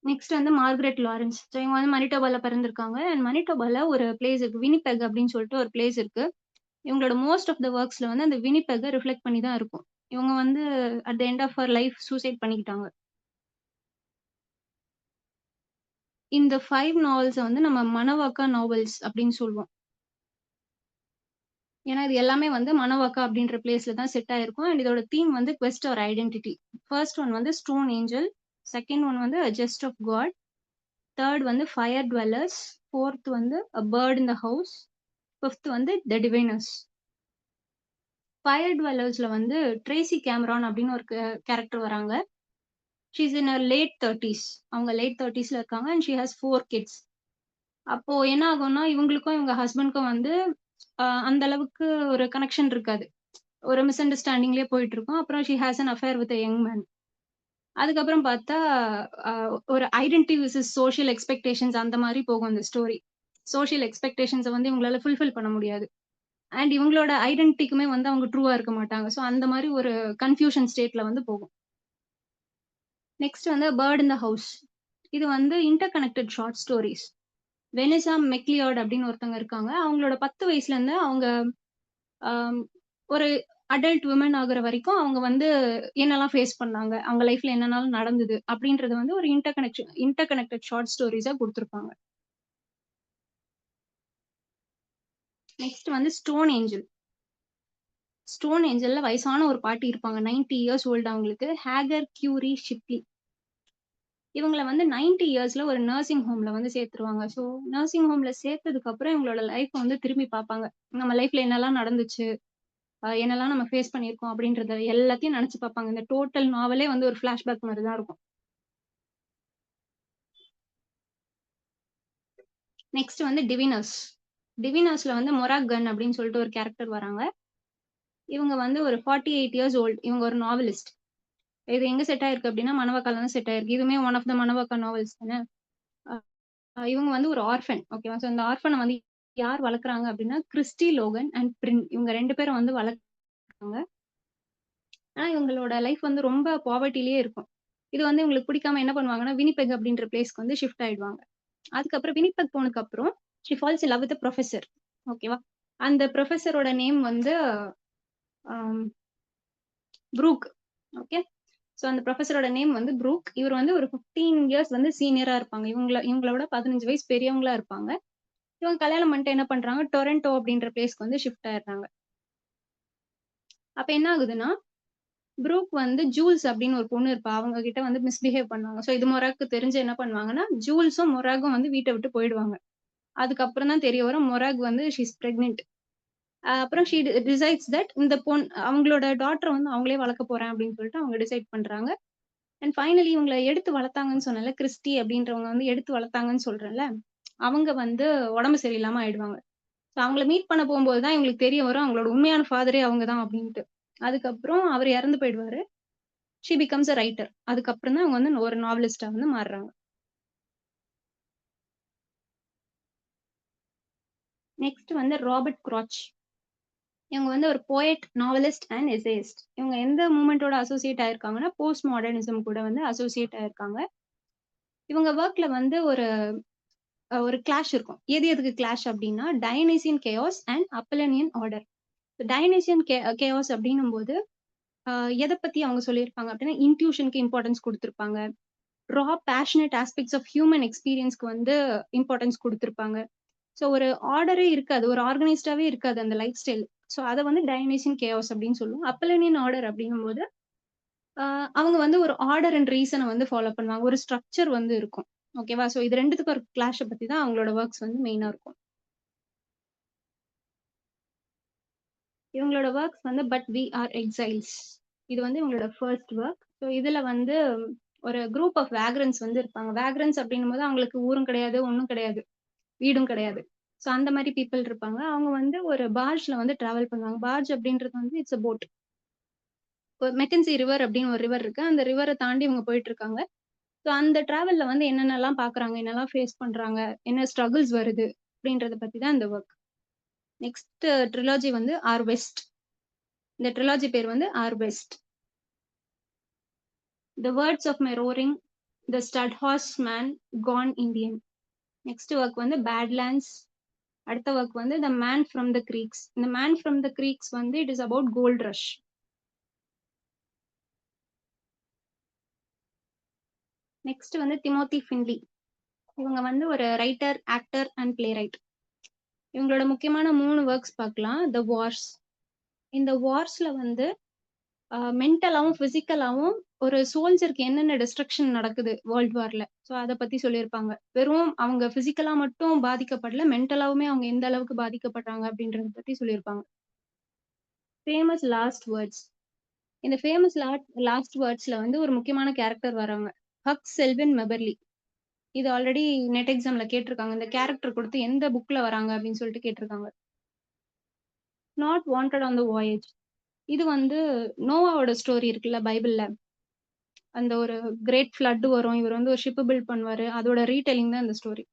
நெக்ஸ்ட் வந்து மார்கரெட் லாரன்ஸ். ஸோ இவங்க வந்து மனிடோபால பிறந்திருக்காங்க. அண்ட் மனிடோபால ஒரு பிளேஸ் இருக்கு. வினிபெக் அப்படின்னு சொல்லிட்டு ஒரு பிளேஸ் இருக்கு. இவங்களோட மோஸ்ட் ஆஃப் த வொர்க்ஸ்ல வந்து அந்த வினிபெக்க ரிஃப்ளெக்ட் பண்ணி தான் இருக்கும். இவங்க வந்து at the end of her life suicide பண்ணிக்கிட்டாங்க. இந்த 5 நாவல்ஸ வந்து நம்ம மனவாக்கா நாவல்ஸ் அப்படின்னு சொல்லுவோம். ஏன்னா இது எல்லாமே வந்து மனவாக்கா அப்படின்ற பிளேஸ்ல தான் செட் ஆயிருக்கும். அண்ட் இதோட தீம் வந்து quest or identity. First one வந்து ஸ்டோன் ஏஞ்சல். செகண்ட் ஒன் வந்து ஜஸ்ட் ஆஃப் காட். தேர்ட் வந்து ஃபயர் டுவெல்லர்ஸ். ஃபோர்த் வந்து a bird in the house. Fifth வந்து த டிவைனர்ஸ். ஃபயர் டுவெல்லர்ஸ்ல வந்து ட்ரேசி கேமரான் அப்படின்னு ஒரு கேரக்டர் வராங்க. She is in her late 30s. அவங்க லேட் 30ஸ்ல இருக்காங்க. And she has 4 kids. அப்போ என்ன ஆகும்னா, இவங்களுக்கும் இவங்க ஹஸ்பண்ட்க்கும் வந்து அந்த அளவுக்கு ஒரு கனெக்ஷன் இருக்காது. ஒரு மிஸ் அண்டர்ஸ்டாண்டிங்லயே போயிட்டு இருக்கும். அப்புறம் she has an affair with a young man. அதுக்கப்புறம் பார்த்தா, அ ஒரு ஐடென்டிட்டி விசஸ் சோசியல் எக்ஸ்பெக்டேஷன்ஸ் அந்த மாரி போகும் அந்த ஸ்டோரி. சோசியல் எக்ஸ்பெக்டேஷன்ஸ வந்து இவங்களால ஃபுல்ஃபில் பண்ண முடியாது. அண்ட் இவங்களோட ஐடென்டிட்டிக்குமே வந்து அவங்க ட்ரூவா இருக்க மாட்டாங்க. ஸோ அந்த மாரி ஒரு கன்ஃப்யூஷன் ஸ்டேட்ல வந்து போகும். நெக்ஸ்ட் வந்து பேர்ட் இன் த ஹவுஸ். இது வந்து interconnected short stories. Vanessa McLeod அப்படின்னு ஒருத்தவங்க இருக்காங்க. அவங்களோட 10 வயசுலேருந்து அவங்க ஆம், ஒரு அடல்ட் விமன் ஆகுற வரைக்கும் அவங்க வந்து என்னெல்லாம் ஃபேஸ் பண்ணாங்க, அவங்க லைஃப்ல என்னென்னலாம் நடந்தது அப்படின்றது வந்து ஒரு இன்டர் கனெக்டட் ஷார்ட் ஸ்டோரீஸா குடுத்துருப்பாங்க. நெக்ஸ்ட் வந்து ஸ்டோன் ஏஞ்சல். ஸ்டோன் ஏஞ்சல்ல வயசான ஒரு பாட்டி இருப்பாங்க. 90 இயர்ஸ் ஓல்டு அவங்களுக்கு. ஹேகர் கியூரி ஷிப்லி. இவங்கள வந்து 90 இயர்ஸ்ல ஒரு நர்சிங் ஹோம்ல வந்து சேர்த்துருவாங்க. ஸோ நர்சிங் ஹோம்ல சேர்த்ததுக்கு அப்புறம் இவங்களோட லைஃப்ப வந்து திரும்பி பார்ப்பாங்க. நம்ம லைஃப்ல என்னலாம் நடந்துச்சு? என்னலாம் நம்ம ஃபேஸ் பண்ணியிருக்கோம் அப்படின்றத எல்லாத்தையும் நெனச்சு பார்ப்பாங்க. இந்த டோட்டல் நாவலே வந்து ஒரு ஃபிளாஷ்பேக் மாரி தான் இருக்கும். நெக்ஸ்ட் வந்து டிவினர்ஸ். டிவினர்ஸ்ல வந்து மொராக் கன் அப்படின்னு சொல்லிட்டு ஒரு கேரக்டர் வராங்க. இவங்க வந்து ஒரு 48 இயர்ஸ் ஓல்ட். இவங்க ஒரு நாவலிஸ்ட். இது எங்க செட் ஆயிருக்கு அப்டின்னா, மனவாக்கால தான் செட் ஆயிருக்கு. இதுவுமே ஒன் ஆஃப் த மனவாக்கா நாவல்ஸ் தானே. இவங்க வந்து ஒரு ஆர்ஃபன். ஓகேவா? ஸோ இந்த ஆர்ஃபன வந்து யார் வளர்க்குறாங்க அப்டின்னா, கிறிஸ்டி லோகன் அண்ட் பிரின் இவங்க 2 பேரும் வந்து வளர்க்குறாங்க. ஆனா இவங்களோட லைஃப் வந்து ரொம்ப பாவர்ட்டிலயே இருக்கும். இது வந்து இவங்களுக்கு பிடிக்காம என்ன பண்ணுவாங்கன்னா, வினிபெக் அப்டின்ற பிளேஸ்க்கு வந்து ஷிஃப்ட் ஆயிடுவாங்க. அதுக்கப்புறம் வினிபெக் போனதுக்கப்புறம், she falls in love with a professor. ஓகேவா? அந்த புரொஃபசரோட நேம் வந்து அம் ப்ரூக். ஓகே. சோ அந்த புரொஃபசரோட நேம் வந்து ப்ரூக். இவர் வந்து ஒரு 15 இயர்ஸ் வந்து சீனியரா இருப்பாங்க. இவங்கள விட 15 வயசு பெரியவங்களா இருப்பாங்க. இவங்க கல்யாணம் பண்ணிட்டு என்ன பண்றாங்க, டொரன்டோ அப்படின்ற பிளேஸ்க்கு வந்து ஷிஃப்ட் ஆயிடுறாங்க. அப்ப என்ன ஆகுதுன்னா, ப்ரூக் வந்து ஜூல்ஸ் அப்படின்னு ஒரு பொண்ணு இருப்பா. அவங்க கிட்ட வந்து மிஸ்பிஹேவ் பண்ணுவாங்க. சோ இது மொராக்கு தெரிஞ்சு என்ன பண்ணுவாங்கன்னா, ஜூல்ஸும் மொராகும் வந்து வீட்ட விட்டு போயிடுவாங்க. அதுக்கப்புறம் தான் தெரிய வரும் மொராக் வந்து ஷி இஸ் பிரெக்னன்ட். அப்புறம் ஷி டிசைட்ஸ் தட் இந்த அவங்களோட டாட்டர வந்து அவங்களே வளர்க்க போறேன் அப்படின்னு சொல்லிட்டு அவங்க டிசைட் பண்றாங்க. அண்ட் ஃபைனலி இவங்கள எடுத்து வளர்த்தாங்கன்னு சொன்னேன்ல, கிறிஸ்டி அப்படின்றவங்க வந்து எடுத்து வளர்த்தாங்கன்னு சொல்றேன்ல, அவங்க வந்து உடம்பு சரியில்லாம ஆயிடுவாங்க. ஸோ அவங்கள மீட் பண்ண போம்போது தான் இவங்களுக்கு தெரிய வரும், அவங்களோட உண்மையான ஃபாதரே அவங்க தான் அப்படின்ட்டு. அதுக்கப்புறம் அவரு இறந்து போயிடுவாரு. She becomes a writer. அதுக்கப்புறம் தான் அவங்க வந்து ஒரு நாவலிஸ்ட்டா வந்து மாறுறாங்க. நெக்ஸ்ட் வந்து ராபர்ட் க்ராச். இவங்க வந்து ஒரு போயட், நாவலிஸ்ட் அண்ட் எசேயிஸ்ட். இவங்க எந்த மூவ்மென்ட்டோட அசோசியேட் ஆயிருக்காங்கன்னா, போஸ்ட் மாடர்னிசம் கூட வந்து அசோசியேட் ஆயிருக்காங்க. இவங்க வொர்க்ல வந்து ஒரு கிளாஷ் இருக்கும். எதுக்கு கிளாஷ் அப்டின்னா, டயனீசியன் கேயாஸ் அண்ட் அப்பல்லனியன் ஆர்டர். டயனீசியன் கேயாஸ் அப்டின்னும்போது, அ எத பத்தி அவங்க சொல்லியிருப்பாங்க அப்டின்னா, இன்ட்யூஷன்க்கு இம்பார்ட்டன்ஸ் குடுத்திருப்பாங்க. ரா பேஷனேட் ஆஸ்பெக்ட்ஸ் ஆஃப் ஹியூமன் எக்ஸ்பீரியன்ஸ்க்கு வந்து இம்பார்ட்டன்ஸ் குடுத்திருப்பாங்க. ஸோ ஒரு ஆர்டரே இருக்காது. ஒரு ஆர்கனைஸ்டாவே இருக்காது அந்த லைஃப் ஸ்டைல். ஸோ அத வந்து டயனீசியன் கேயாஸ் அப்டின்னு சொல்லுவோம். அப்பல்லனியன் ஆர்டர் அப்டின்னும்போது, அ அவங்க வந்து ஒரு ஆர்டர் அண்ட் ரீசன வந்து ஃபாலோ பண்ணுவாங்க. ஒரு ஸ்ட்ரக்சர் வந்து இருக்கும். ஓகேவா? ஸோ இது 2த்துக்கும் ஒரு கிளாஷ பத்தி தான் அவங்களோட வொர்க்ஸ் வந்து மெயினா இருக்கும். இவங்களோட வொர்க்ஸ் வந்து பட் வி ஆர் எக்ஸைல்ஸ். இது வந்து இவங்களோட ஃபர்ஸ்ட் வொர்க். ஸோ இதுல வந்து ஒரு குரூப் ஆஃப் வேக்ரன்ட்ஸ் வந்து இருப்பாங்க. வேக்ரன்ட்ஸ் அப்டின்னும்போது அவங்களுக்கு ஊரும் கிடையாது, ஒண்ணும் கிடையாது. வீடும் கிடையாது. ஸோ அந்த மாரி பீப்பிள் இருப்பாங்க. அவங்க வந்து ஒரு பார்ஜ்ல வந்து டிராவல் பண்ணுவாங்க. பார்ஜ் அப்டின்றது வந்து இட்ஸ் அ போட். ஒரு மெக்கன்சி ரிவர் அப்டின்னு ஒரு ரிவர் இருக்கு. அந்த ரிவர தாண்டி இவங்க போயிட்டு இருக்காங்க. ஸோ அந்த டிராவல்ல வந்து என்னென்னலாம் பார்க்குறாங்க, என்னலாம் ஃபேஸ் பண்றாங்க, என்ன ஸ்ட்ரகிள்ஸ் வருது அப்டின்றத பத்தி தான் இந்த வொர்க். நெக்ஸ்ட் ட்ரிலாஜி வந்து ஆர் வெஸ்ட். இந்த ட்ரிலாஜி பேர் வந்து R west. The words of my roaring, the stud horse man gone Indian. Next work வந்து பேட்லேண்ட்ஸ். அடுத்த ஒர்க் வந்து the man from the creeks. இந்த மேன் ஃப்ரம் த க்ரீக்ஸ் வந்து it is about gold rush. Next வந்து Timothy Findley. இவங்க வந்து ஒரு writer, actor and playwright. இவங்களோட முக்கியமான 3 ஒர்க்ஸ் பார்க்கலாம். The wars. இந்த வார்ஸ்ல வந்து மென்டலாவும், பிசிக்கலாவும் ஒரு சோல்ஜருக்கு என்னென்ன டிஸ்ட்ரக்ஷன் நடக்குது வேர்ல்ட் வார்ல. ஸோ அத பத்தி சொல்லியிருப்பாங்க. வெறும் அவங்க பிசிக்கலா மட்டும் பாதிக்கப்படல, மென்டலாவுமே அவங்க எந்த அளவுக்கு பாதிக்கப்படுறாங்க அப்படின்றத பத்தி சொல்லியிருப்பாங்க. Famous last words. இந்த ஃபேமஸ் லாஸ்ட் வேர்ட்ஸ்ல வந்து ஒரு முக்கியமான கேரக்டர் வராங்க. ஹக் செல்வின் மெபர்லி. இது ஆல்ரெடி நெட் எக்ஸாம்ல கேட்டிருக்காங்க. இந்த கேரக்டர் குடுத்து எந்த புக்ல வராங்க அப்படின்னு சொல்லிட்டு கேட்டிருக்காங்க. Not wanted on the voyage. இது வந்து நோவாவோட ஸ்டோரி இருக்குல்ல பைபிள்ல. அந்த ஒரு கிரேட் ஃப்ளட் வரும். இவர் வந்து ஒரு ஷிப் பில்ட் பண்ணுவாரு. அதோட ரீடெல்லிங் தான் இந்த ஸ்டோரி.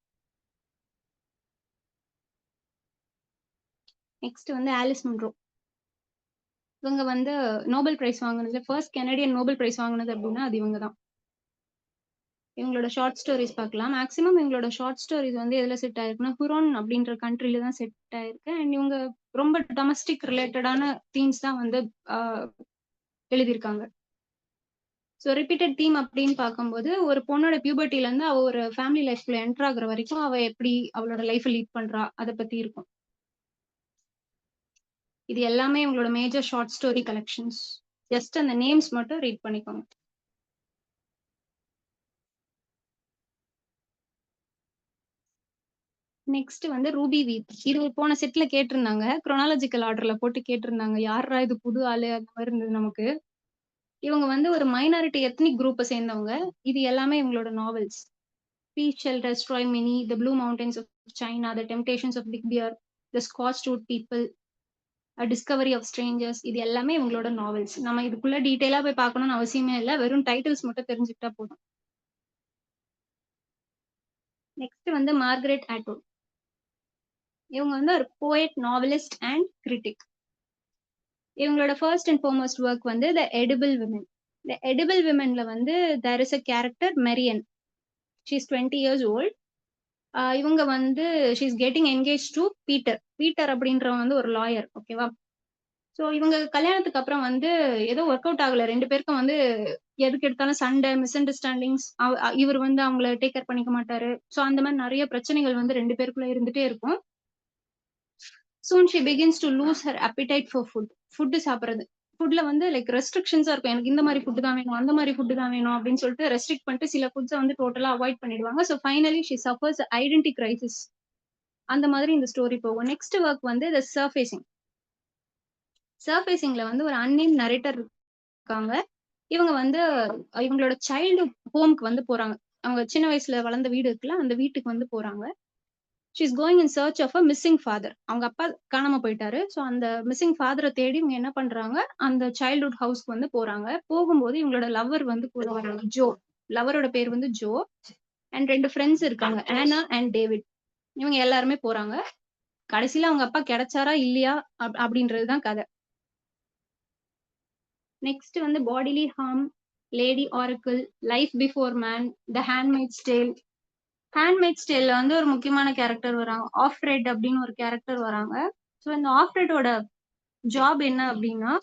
நெக்ஸ்ட் வந்து ஆலிஸ் முன்ரோ. இவங்க வந்து நோபல் பிரைஸ் வாங்குனது ஃபர்ஸ்ட் கனடியன் நோபல் பிரைஸ் வாங்குனது அப்படின்னா அது இவங்க தான். இவங்களோட ஷார்ட் ஸ்டோரீஸ் பார்க்கலாம். மேக்ஸிமம் இவங்களோட ஷார்ட் ஸ்டோரீஸ் வந்து எதுல செட் ஆயிருக்குன்னா, ஹுரான் அப்படின்ற கண்ட்ரில தான் செட் ஆயிருக்கு. அண்ட் இவங்க ரொம்ப டொமஸ்டிக் ரிலேட்டடான தீம்ஸ் தான் வந்து அ எழுதியிருக்காங்க. ஸோ ரிப்பீட்டட் தீம் அப்படின்னு பார்க்கும்போது, ஒரு பொண்ணோட பியூபர்ட்டில இருந்து அவ ஒரு ஃபேமிலி லைஃப்குள்ள என்டர் ஆகுற வரைக்கும் அவ எப்படி அவளோட லைஃப்ப லீட் பண்றா, அத பத்தி இருக்கும். இது எல்லாமே இவங்களோட major short story collections. Just அந்த நேம்ஸ் மட்டும் ரீட் பண்ணிக்கோங்க. நெக்ஸ்ட் வந்து ரூபி வீத். இது போன செட்ல கேட்டிருந்தாங்க. குரோனாலஜிக்கல் ஆர்டர்ல போட்டு கேட்டிருந்தாங்க. யார்ரா இது புது ஆளு அந்த மாரி இருந்தது நமக்கு. இவங்க வந்து ஒரு மைனாரிட்டி எத்னிக் குரூப்ப சேர்ந்தவங்க. இது எல்லாமே இவங்களோட novels. Peace shall destroy many, the blue mountains of China, the temptations of Big Bear, the scorched wood people, discovery of strangers. இது எல்லாமே இவங்களோட நாவல்ஸ். நம்ம இதுக்குள்ள டீடைலா போய் பார்க்கணும்னு அவசியமே இல்ல. வெறும் டைட்டில்ஸ் மட்டும் தெரிஞ்சுக்கிட்டா போதும். நெக்ஸ்ட் வந்து மார்கரெட் ஆட்டவுட். இவங்க வந்து ஒரு போயட், நாவலிஸ்ட் அண்ட் கிரிட்டிக். இவங்களோட ஃபர்ஸ்ட் அண்ட் ஃபார்மோஸ்ட் ஒர்க் வந்து the edible woman. The edible விமன்ல வந்து there is a character Marian. She is 20 years old. இவங்க வந்து she is getting engage to Peter. Peter அப்படின்றவங்க வந்து ஒரு லாயர். ஓகேவா? ஸோ இவங்க கல்யாணத்துக்கு அப்புறம் வந்து ஏதோ ஒர்க் அவுட் ஆகல. 2 பேருக்கும் வந்து எதுக்கு எடுத்தாலும் சண்டை, மிஸ் அண்டர்ஸ்டாண்டிங்ஸ். இவர் வந்து அவங்கள டேக் கேர் பண்ணிக்க மாட்டாரு. ஸோ அந்த மாதிரி நிறைய பிரச்சனைகள் வந்து 2 பேருக்குள்ள இருந்துட்டே இருக்கும். Soon she begins to lose her appetite for food. Food சாப்பிடுறது. ஃபுட்ல வந்து லைக் ரெஸ்ட்ரிக்ஷன்ஸா இருக்கும். எனக்கு இந்த மாதிரி ஃபுட் தான் வேணும், அந்த மாதிரி ஃபுட் தான் வேணும் அப்படின்னு சொல்லிட்டு ரெஸ்ட்ரிக்ட் பண்ணிட்டு சில ஃபுட்ஸை வந்து டோட்டலா அவாய்ட் பண்ணிடுவாங்க. So finally she suffers identity crisis. அந்த மாதிரி இந்த ஸ்டோரி போகும். நெக்ஸ்ட் ஒர்க் வந்து த சர்ஃபேசிங். சர்ஃபேசிங்ல வந்து ஒரு அன்நேம் நரேட்டர் இருக்காங்க. இவங்க வந்து இவங்களோட சைல்ட்ஹுட் ஹோம்க்கு வந்து போறாங்க. அவங்க சின்ன வயசுல வளர்ந்த வீடு இருக்குல்ல, அந்த வீட்டுக்கு வந்து போறாங்க. She is going in search of a missing father. அவங்க அப்பா காணாம போயிட்டாரு. ஸோ அந்த மிஸ்ஸிங் ஃபாதரை தேடி இவங்க என்ன பண்றாங்க, அந்த சைல்ட்ஹுட் ஹவுஸ்க்கு வந்து போறாங்க. போகும்போது இவங்களோட லவ்வர் வந்து கூட வராங்க, ஜோ. லவ்வரோட பேர் வந்து ஜோ. அண்ட் 2 ஃப்ரெண்ட்ஸ் இருக்காங்க, ஆனா அண்ட் டேவிட். இவங்க எல்லாருமே போறாங்க. கடைசியில அவங்க அப்பா கிடைச்சாரா இல்லையா அப்படின்றது தான் கதை. நெக்ஸ்ட் வந்து bodily harm, lady oracle, life before man, the handmaid's tale. Handmaid's டேல்ல வந்து ஒரு முக்கியமான கேரக்டர் வராங்க. ஆஃப்ரெட் அப்படின்னு ஒரு கேரக்டர் வராங்க. ஸோ இந்த ஆஃப்ரெட்டோட ஜாப் என்ன அப்படின்னா,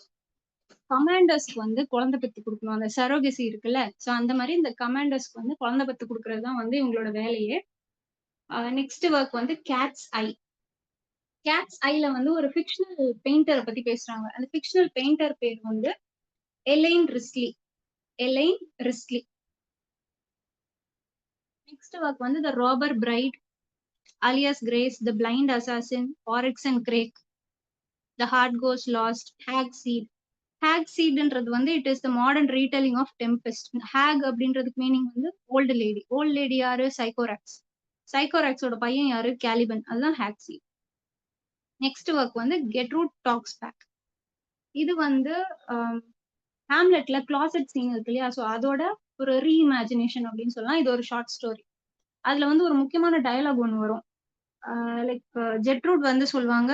கமாண்டர்ஸ்க்கு வந்து குழந்தை பெத்து கொடுக்கணும். அந்த சரோகசி இருக்குல்ல, ஸோ அந்த மாதிரி இந்த கமாண்டர்ஸ்க்கு வந்து குழந்தை பெத்து கொடுக்கறது தான் வந்து இவங்களோட வேலையே. நெக்ஸ்ட் ஒர்க் வந்து கேட்ஸ் ஐ. கேட்ஸ் ஐல வந்து ஒரு ஃபிக்ஷனல் பெயிண்டரை பத்தி பேசுறாங்க. அந்த ஃபிக்ஷனல் பெயிண்டர் பேர் வந்து Elaine Risley. Elaine Risley. Next work வந்து the robber bride, alias Grace, the blind assassin, Oryx and Crake, the heart goes last, hag seed. Hag சீட்ன்றது வந்து it is the modern retelling of Tempest. Hag அப்படின்றதுக்கு meaning வந்து old lady. Old lady யாரு? Sycorax. சைக்கோராக்ஸோட பையன் யாரு? Caliban. அதுதான் hack seat. Next work வந்து கெட்ரூட் டாக்ஸ் பேக். இது வந்து ஹாம்லெட்ல கிளாசெட் சீன் இருக்கு இல்லையா, ஸோ அதோட ஒரு ரீஇமேஜினேஷன் அப்படின்னு சொல்லலாம். இது ஒரு ஷார்ட் ஸ்டோரி. அதுல வந்து ஒரு முக்கியமான டயலாக் ஒன்று வரும். லைக் ஜெட்ரூட் வந்து சொல்லுவாங்க,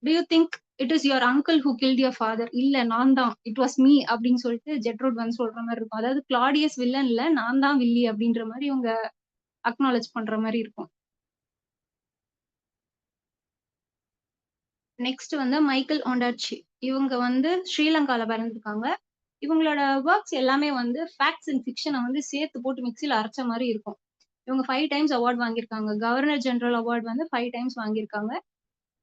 to you think it is your uncle who guilt your father? இல்ல, நான் தான், இட் வாஸ் மீ அப்படின்னு சொல்லிட்டு ஜெட்ரூட் வந்து சொல்ற மாதிரி இருக்கும். அதாவது கிளாடியஸ் வில்லன் இல்ல, நான் தான் வில்லி அப்படின்ற மாதிரி இவங்க அக்னாலேஜ் பண்ற மாதிரி இருக்கும். நெக்ஸ்ட் வந்து மைக்கேல் ஒண்டார்ச்சி. இவங்க வந்து ஸ்ரீலங்கால பிறந்திருக்காங்க. இவங்களோட ஒர்க்ஸ் எல்லாமே வந்து ஃபேக்ட்ஸ் அண்ட் ஃபிக்ஷனை வந்து சேர்த்து போட்டு மிக்சியில் அரைச்ச மாதிரி இருக்கும். இவங்க 5 டைம்ஸ் அவார்ட் வாங்கியிருக்காங்க. கவர்னர் ஜெனரல் அவார்ட் வந்து 5 டைம்ஸ் வாங்கியிருக்காங்க.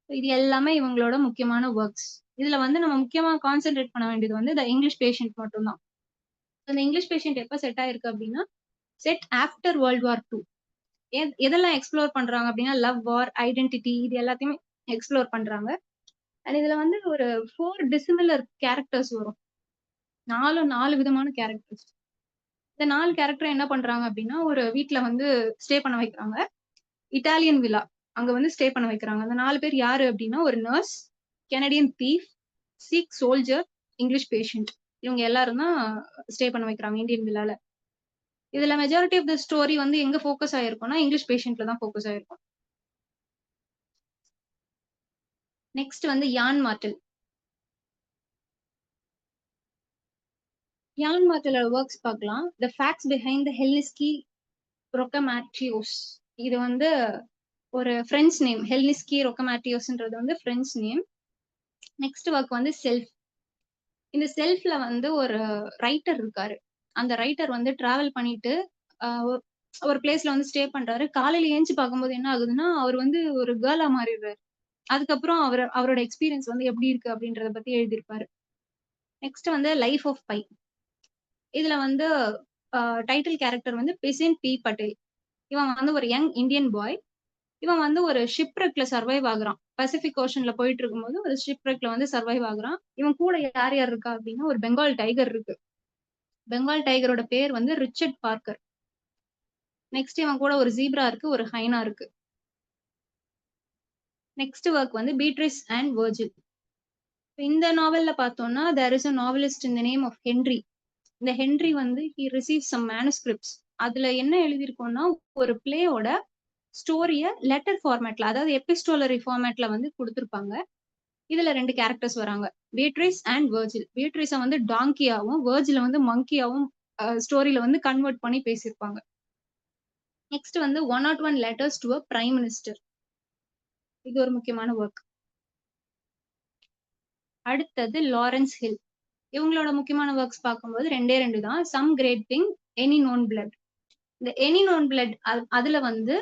இது எல்லாமே இவங்களோட முக்கியமான ஒர்க்ஸ். இதுல வந்து நம்ம முக்கியமா கான்சென்ட்ரேட் பண்ண வேண்டியது வந்து த இங்கிலீஷ் பேஷண்ட் மட்டும்தான். அந்த இங்கிலீஷ் பேஷண்ட் எப்ப செட் ஆயிருக்கு அப்படின்னா, செட் ஆஃப்டர் வேர்ல்ட் வார் 2. எதெல்லாம் எக்ஸ்ப்ளோர் பண்றாங்க அப்படின்னா, லவ், வார், ஐடென்டிட்டி, இது எல்லாத்தையுமே எக்ஸ்ப்ளோர் பண்றாங்க. அண்ட் இதுல வந்து ஒரு 4 டிசிமிலர் கேரக்டர்ஸ் வரும். 4 விதமான கேரக்டர்ஸ். இந்த 4 கேரக்டர் என்ன பண்றாங்க அப்படின்னா, ஒரு வீட்ல வந்து ஸ்டே பண்ண வைக்கிறாங்க. Italian villa. அங்க வந்து ஸ்டே பண்ண வைக்கிறாங்க. அந்த 4 பேர் யாரு அப்படின்னா, ஒரு nurse, Canadian thief, Sikh soldier, English patient. இவங்க எல்லாரும் தான் ஸ்டே பண்ண வைக்கிறாங்க இந்தியன் வில்லால. இதுல மெஜாரிட்டி ஆஃப் த ஸ்டோரி வந்து எங்க ஃபோக்கஸ் ஆயிருக்கும்னா, இங்கிலீஷ் பேஷண்ட்ல தான் ஃபோக்கஸ் ஆயிருக்கும். நெக்ஸ்ட் வந்து யான் மார்டல். யான் மார்டலோட ஒர்க்ஸ் பார்க்கலாம். The facts behind the Helsinki Roccamatios. இது வந்து ஒரு பிரெஞ்ச் நேம். ஹெல்னிஸ்கி ரொக்கமேட்டியோஸ்ன்றது வந்து பிரெஞ்ச் நேம். நெக்ஸ்ட் ஒர்க் வந்து செல்ஃப். இந்த செல்ஃப்ல வந்து ஒரு ரைட்டர் இருக்காரு. அந்த ரைட்டர் வந்து டிராவல் பண்ணிட்டு ஒரு பிளேஸ்ல வந்து ஸ்டே பண்றாரு. காலையில ஏஞ்சி பார்க்கும்போது என்ன ஆகுதுன்னா, அவர் வந்து ஒரு கேர்லா மாறிடுறாரு. அதுக்கப்புறம் அவரோட எக்ஸ்பீரியன்ஸ் வந்து எப்படி இருக்கு அப்படின்றத பத்தி எழுதியிருப்பாரு. நெக்ஸ்ட் வந்து லைஃப் ஆஃப் பை. இதுல வந்து டைட்டில் கேரக்டர் வந்து பிசின் பி பட்டேல். இவன் வந்து ஒரு யங் இந்தியன் பாய். இவன் வந்து ஒரு ஷிப்ரெக்ல சர்வைவ் ஆகுறான். பசிபிக் ஓஷன்ல போயிட்டு இருக்கும்போது ஒரு ஷிப்ரெக்ல வந்து சர்வைவ் ஆகுறான். இவன் கூட யார் யார் இருக்கா அப்படின்னா ஒரு பெங்கால் டைகர் இருக்கு. பெங்கால் டைகரோட பேர் வந்து ரிச்சர்ட் பார்க்கர். நெக்ஸ்ட் இவன் கூட ஒரு ஜீப்ரா இருக்கு, ஒரு ஹைனா இருக்கு. நெக்ஸ்ட் ஒர்க் வந்து பீட்ரிஸ் அண்ட் வெர்ஜில். இந்த நாவல்ல பார்த்தோம்னா there is a novelist in the name of Henry. இந்த ஹென்றி வந்து ஹி ரிசீவ் சம் மேனுஸ்கிரிப்ட்ஸ். அதுல என்ன எழுதியிருக்கோம்னா ஒரு பிளேயோட ஸ்டோரிய லெட்டர் ஃபார்மேட்ல, அதாவது எபிஸ்டோலரி ஃபார்மேட்ல வந்து கொடுத்திருப்பாங்க. இதுல 2 கேரக்டர்ஸ் வராங்க, பீட்ரிஸ் அண்ட் வெர்ஜில். பீட்ரிஸ வந்து டாங்கியாவும் வெர்ஜில வந்து மங்கியாவும் ஸ்டோரியில வந்து கன்வெர்ட் பண்ணி பேசியிருப்பாங்க. நெக்ஸ்ட் வந்து 101 letters to a prime minister. இது ஒரு முக்கியமான ஒர்க். அடுத்தது லாரன்ஸ் ஹில். இவங்களோட முக்கியமான ஒர்க்ஸ் பார்க்கும்போது 2 தான். Some great thing, any known blood. இந்த எனி நோன் பிளட் அதுல வந்து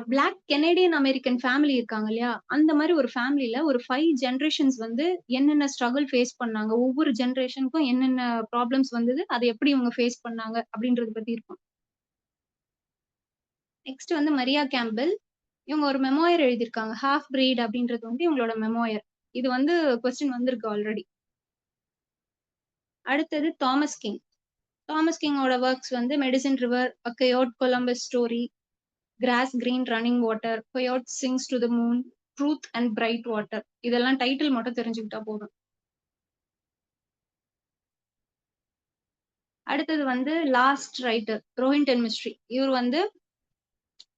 பிளாக் கெனடியன் அமெரிக்கன் ஃபேமிலி இருக்காங்க இல்லையா, அந்த மாதிரி ஒரு ஃபேமிலில ஒரு 5 ஜெனரேஷன்ஸ் வந்து என்னென்ன ஸ்ட்ரகிள் ஃபேஸ் பண்ணாங்க, ஒவ்வொரு ஜெனரேஷனுக்கும் என்னென்ன ப்ராப்ளம்ஸ் வந்தது, அதை எப்படி இவங்க ஃபேஸ் பண்ணாங்க அப்படின்றத பத்தி இருக்கும். நெக்ஸ்ட் வந்து மரியா கேம்பெல். இவங்க ஒரு மெமோயர் எழுதியிருக்காங்க, ஹாஃப் பிரீட் அப்படின்றது வந்து இவங்களோட மெமோயர். இது வந்து கொஸ்டின் வந்திருக்கு ஆல்ரெடி. அடுத்தது தாமஸ் கிங். தாமஸ் கிங்கோட ஒர்க்ஸ் வந்து medicine river, a coyote Columbus story, grass green running water, coyote sings to the moon, truth and bright water. இதெல்லாம் டைட்டில் மட்டும் தெரிஞ்சுக்கிட்டா போதும். அடுத்தது வந்து லாஸ்ட் ரைட்டர் ரோஹின்டன் மிஸ்ட்ரி. இவர் வந்து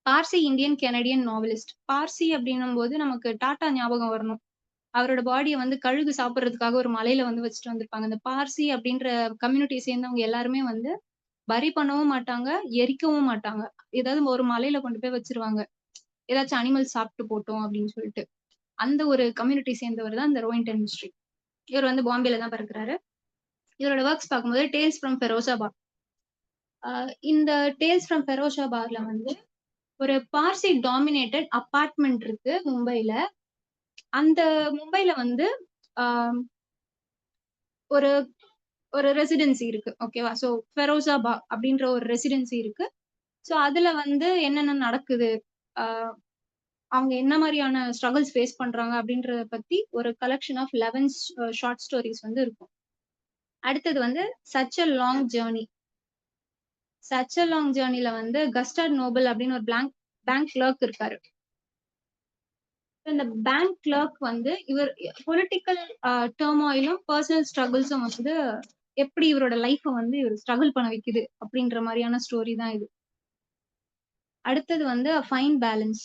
Parsi Indian Canadian novelist. Parsi அப்படின்னும் போது நமக்கு டாடா ஞாபகம் வரணும். அவரோட பாடியை வந்து கழுகு சாப்பிடுறதுக்காக ஒரு மலையில வந்து வச்சுட்டு வந்திருப்பாங்க. இந்த பார்சி அப்படின்ற கம்யூனிட்டியை சேர்ந்தவங்க எல்லாருமே வந்து பரி பண்ணவும் மாட்டாங்க, எரிக்கவும் மாட்டாங்க. ஏதாவது ஒரு மலையில கொண்டு போய் வச்சிருவாங்க, ஏதாச்சும் அனிமல் சாப்பிட்டு போட்டோம் அப்படின்னு சொல்லிட்டு. அந்த ஒரு கம்யூனிட்டி சேர்ந்தவர் தான் இந்த ரோஹின்டன் மிஸ்ட்ரி. இவர் வந்து பாம்பேல தான் பிறக்கிறாரு. இவரோட ஒர்க்ஸ் பார்க்கும்போது டேல்ஸ் ஃப்ரம் ஃபெரோசாபாத். இந்த டேல்ஸ் ஃப்ரம் ஃபெரோசாபாத்ல வந்து ஒரு பார்சி டாமினேட்டட் அபார்ட்மெண்ட் இருக்கு மும்பைல. அந்த மும்பைல வந்து ஆஹ் ஒரு ஒரு ரெசிடென்சி இருக்கு, ஓகேவா. சோ ஃபெரோசாபா அப்படின்ற ஒரு ரெசிடென்சி இருக்கு. சோ அதுல வந்து என்னென்ன நடக்குது, ஆஹ் அவங்க என்ன மாதிரியான ஸ்ட்ரகிள்ஸ் ஃபேஸ் பண்றாங்க அப்படின்றத பத்தி ஒரு கலெக்ஷன் ஆஃப் 11 ஷார்ட் ஸ்டோரிஸ் வந்து இருக்கும். அடுத்தது வந்து such a long journey. Such a long ஜேர்னில வந்து கஸ்டார்ட் நோபல் அப்படின்னு ஒரு பேங்க் கிளர்க் இருக்காரு. இந்த பேங்க் கிளர்க் வந்து இவர் பொலிட்டிக்கல் டர்மாயிலும் பர்சனல் ஸ்ட்ரகிள்ஸும் வந்து எப்படி இவரோட லைஃப்பை வந்து இவர் ஸ்ட்ரகிள் பண்ண வைக்குது அப்படின்ற மாதிரியான ஸ்டோரி தான் இது. அடுத்தது வந்து ஃபைன் பேலன்ஸ்.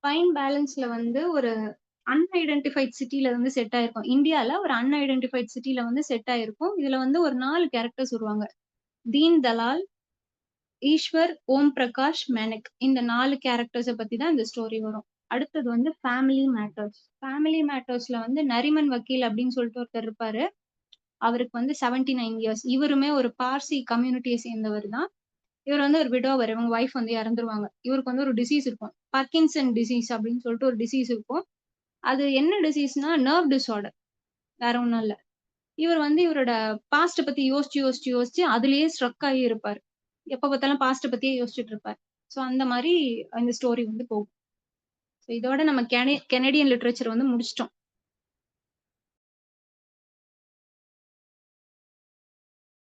ஃபைன் பேலன்ஸ்ல வந்து ஒரு அன்ஐடென்டிஃபைட் சிட்டில வந்து செட் ஆயிருக்கும். இந்தியால ஒரு அன்ஐடென்டிஃபைட் சிட்டில வந்து செட் ஆயிருக்கும். இதுல வந்து ஒரு 4 கேரக்டர்ஸ் வருவாங்க. தீன் தலால், ஈஸ்வர், ஓம் பிரகாஷ், மெனக். இந்த 4 கேரக்டர்ஸ பத்தி தான் இந்த ஸ்டோரி வரும். அடுத்தது வந்து ஃபேமிலி மேட்டர்ஸ். ஃபேமிலி மேட்டர்ஸ்ல வந்து நரிமன் வக்கீல் அப்படின்னு சொல்லிட்டு ஒருத்தர் இருப்பாரு. அவருக்கு வந்து 79 இயர்ஸ். இவருமே ஒரு பார்சி கம்யூனிட்டியை சேர்ந்தவர் தான். இவர் வந்து ஒரு விடோவர். இவங்க ஒய்ஃப் வந்து இறந்துருவாங்க. இவருக்கு வந்து ஒரு டிசீஸ் இருக்கும், பார்க்கின்சன் டிசீஸ் அப்படின்னு சொல்லிட்டு ஒரு டிசீஸ் இருக்கும். அது என்ன டிசீஸ்னா நர்வ் டிஸார்டர், வேற ஒண்ணும் இல்ல. இவர் வந்து இவரோட பாஸ்ட பத்தி யோசிச்சு அதுலயே ஸ்ட்ரக் ஆகி இருப்பாரு. எப்ப பார்த்தாலும் பாஸ்ட பத்தியே யோசிச்சுட்டு இருப்பாரு. சோ அந்த மாதிரி இந்த ஸ்டோரி வந்து போகும். So இதோட நம்ம கெனடியன் லிட்ரேச்சர் வந்து முடிச்சிட்டோம்.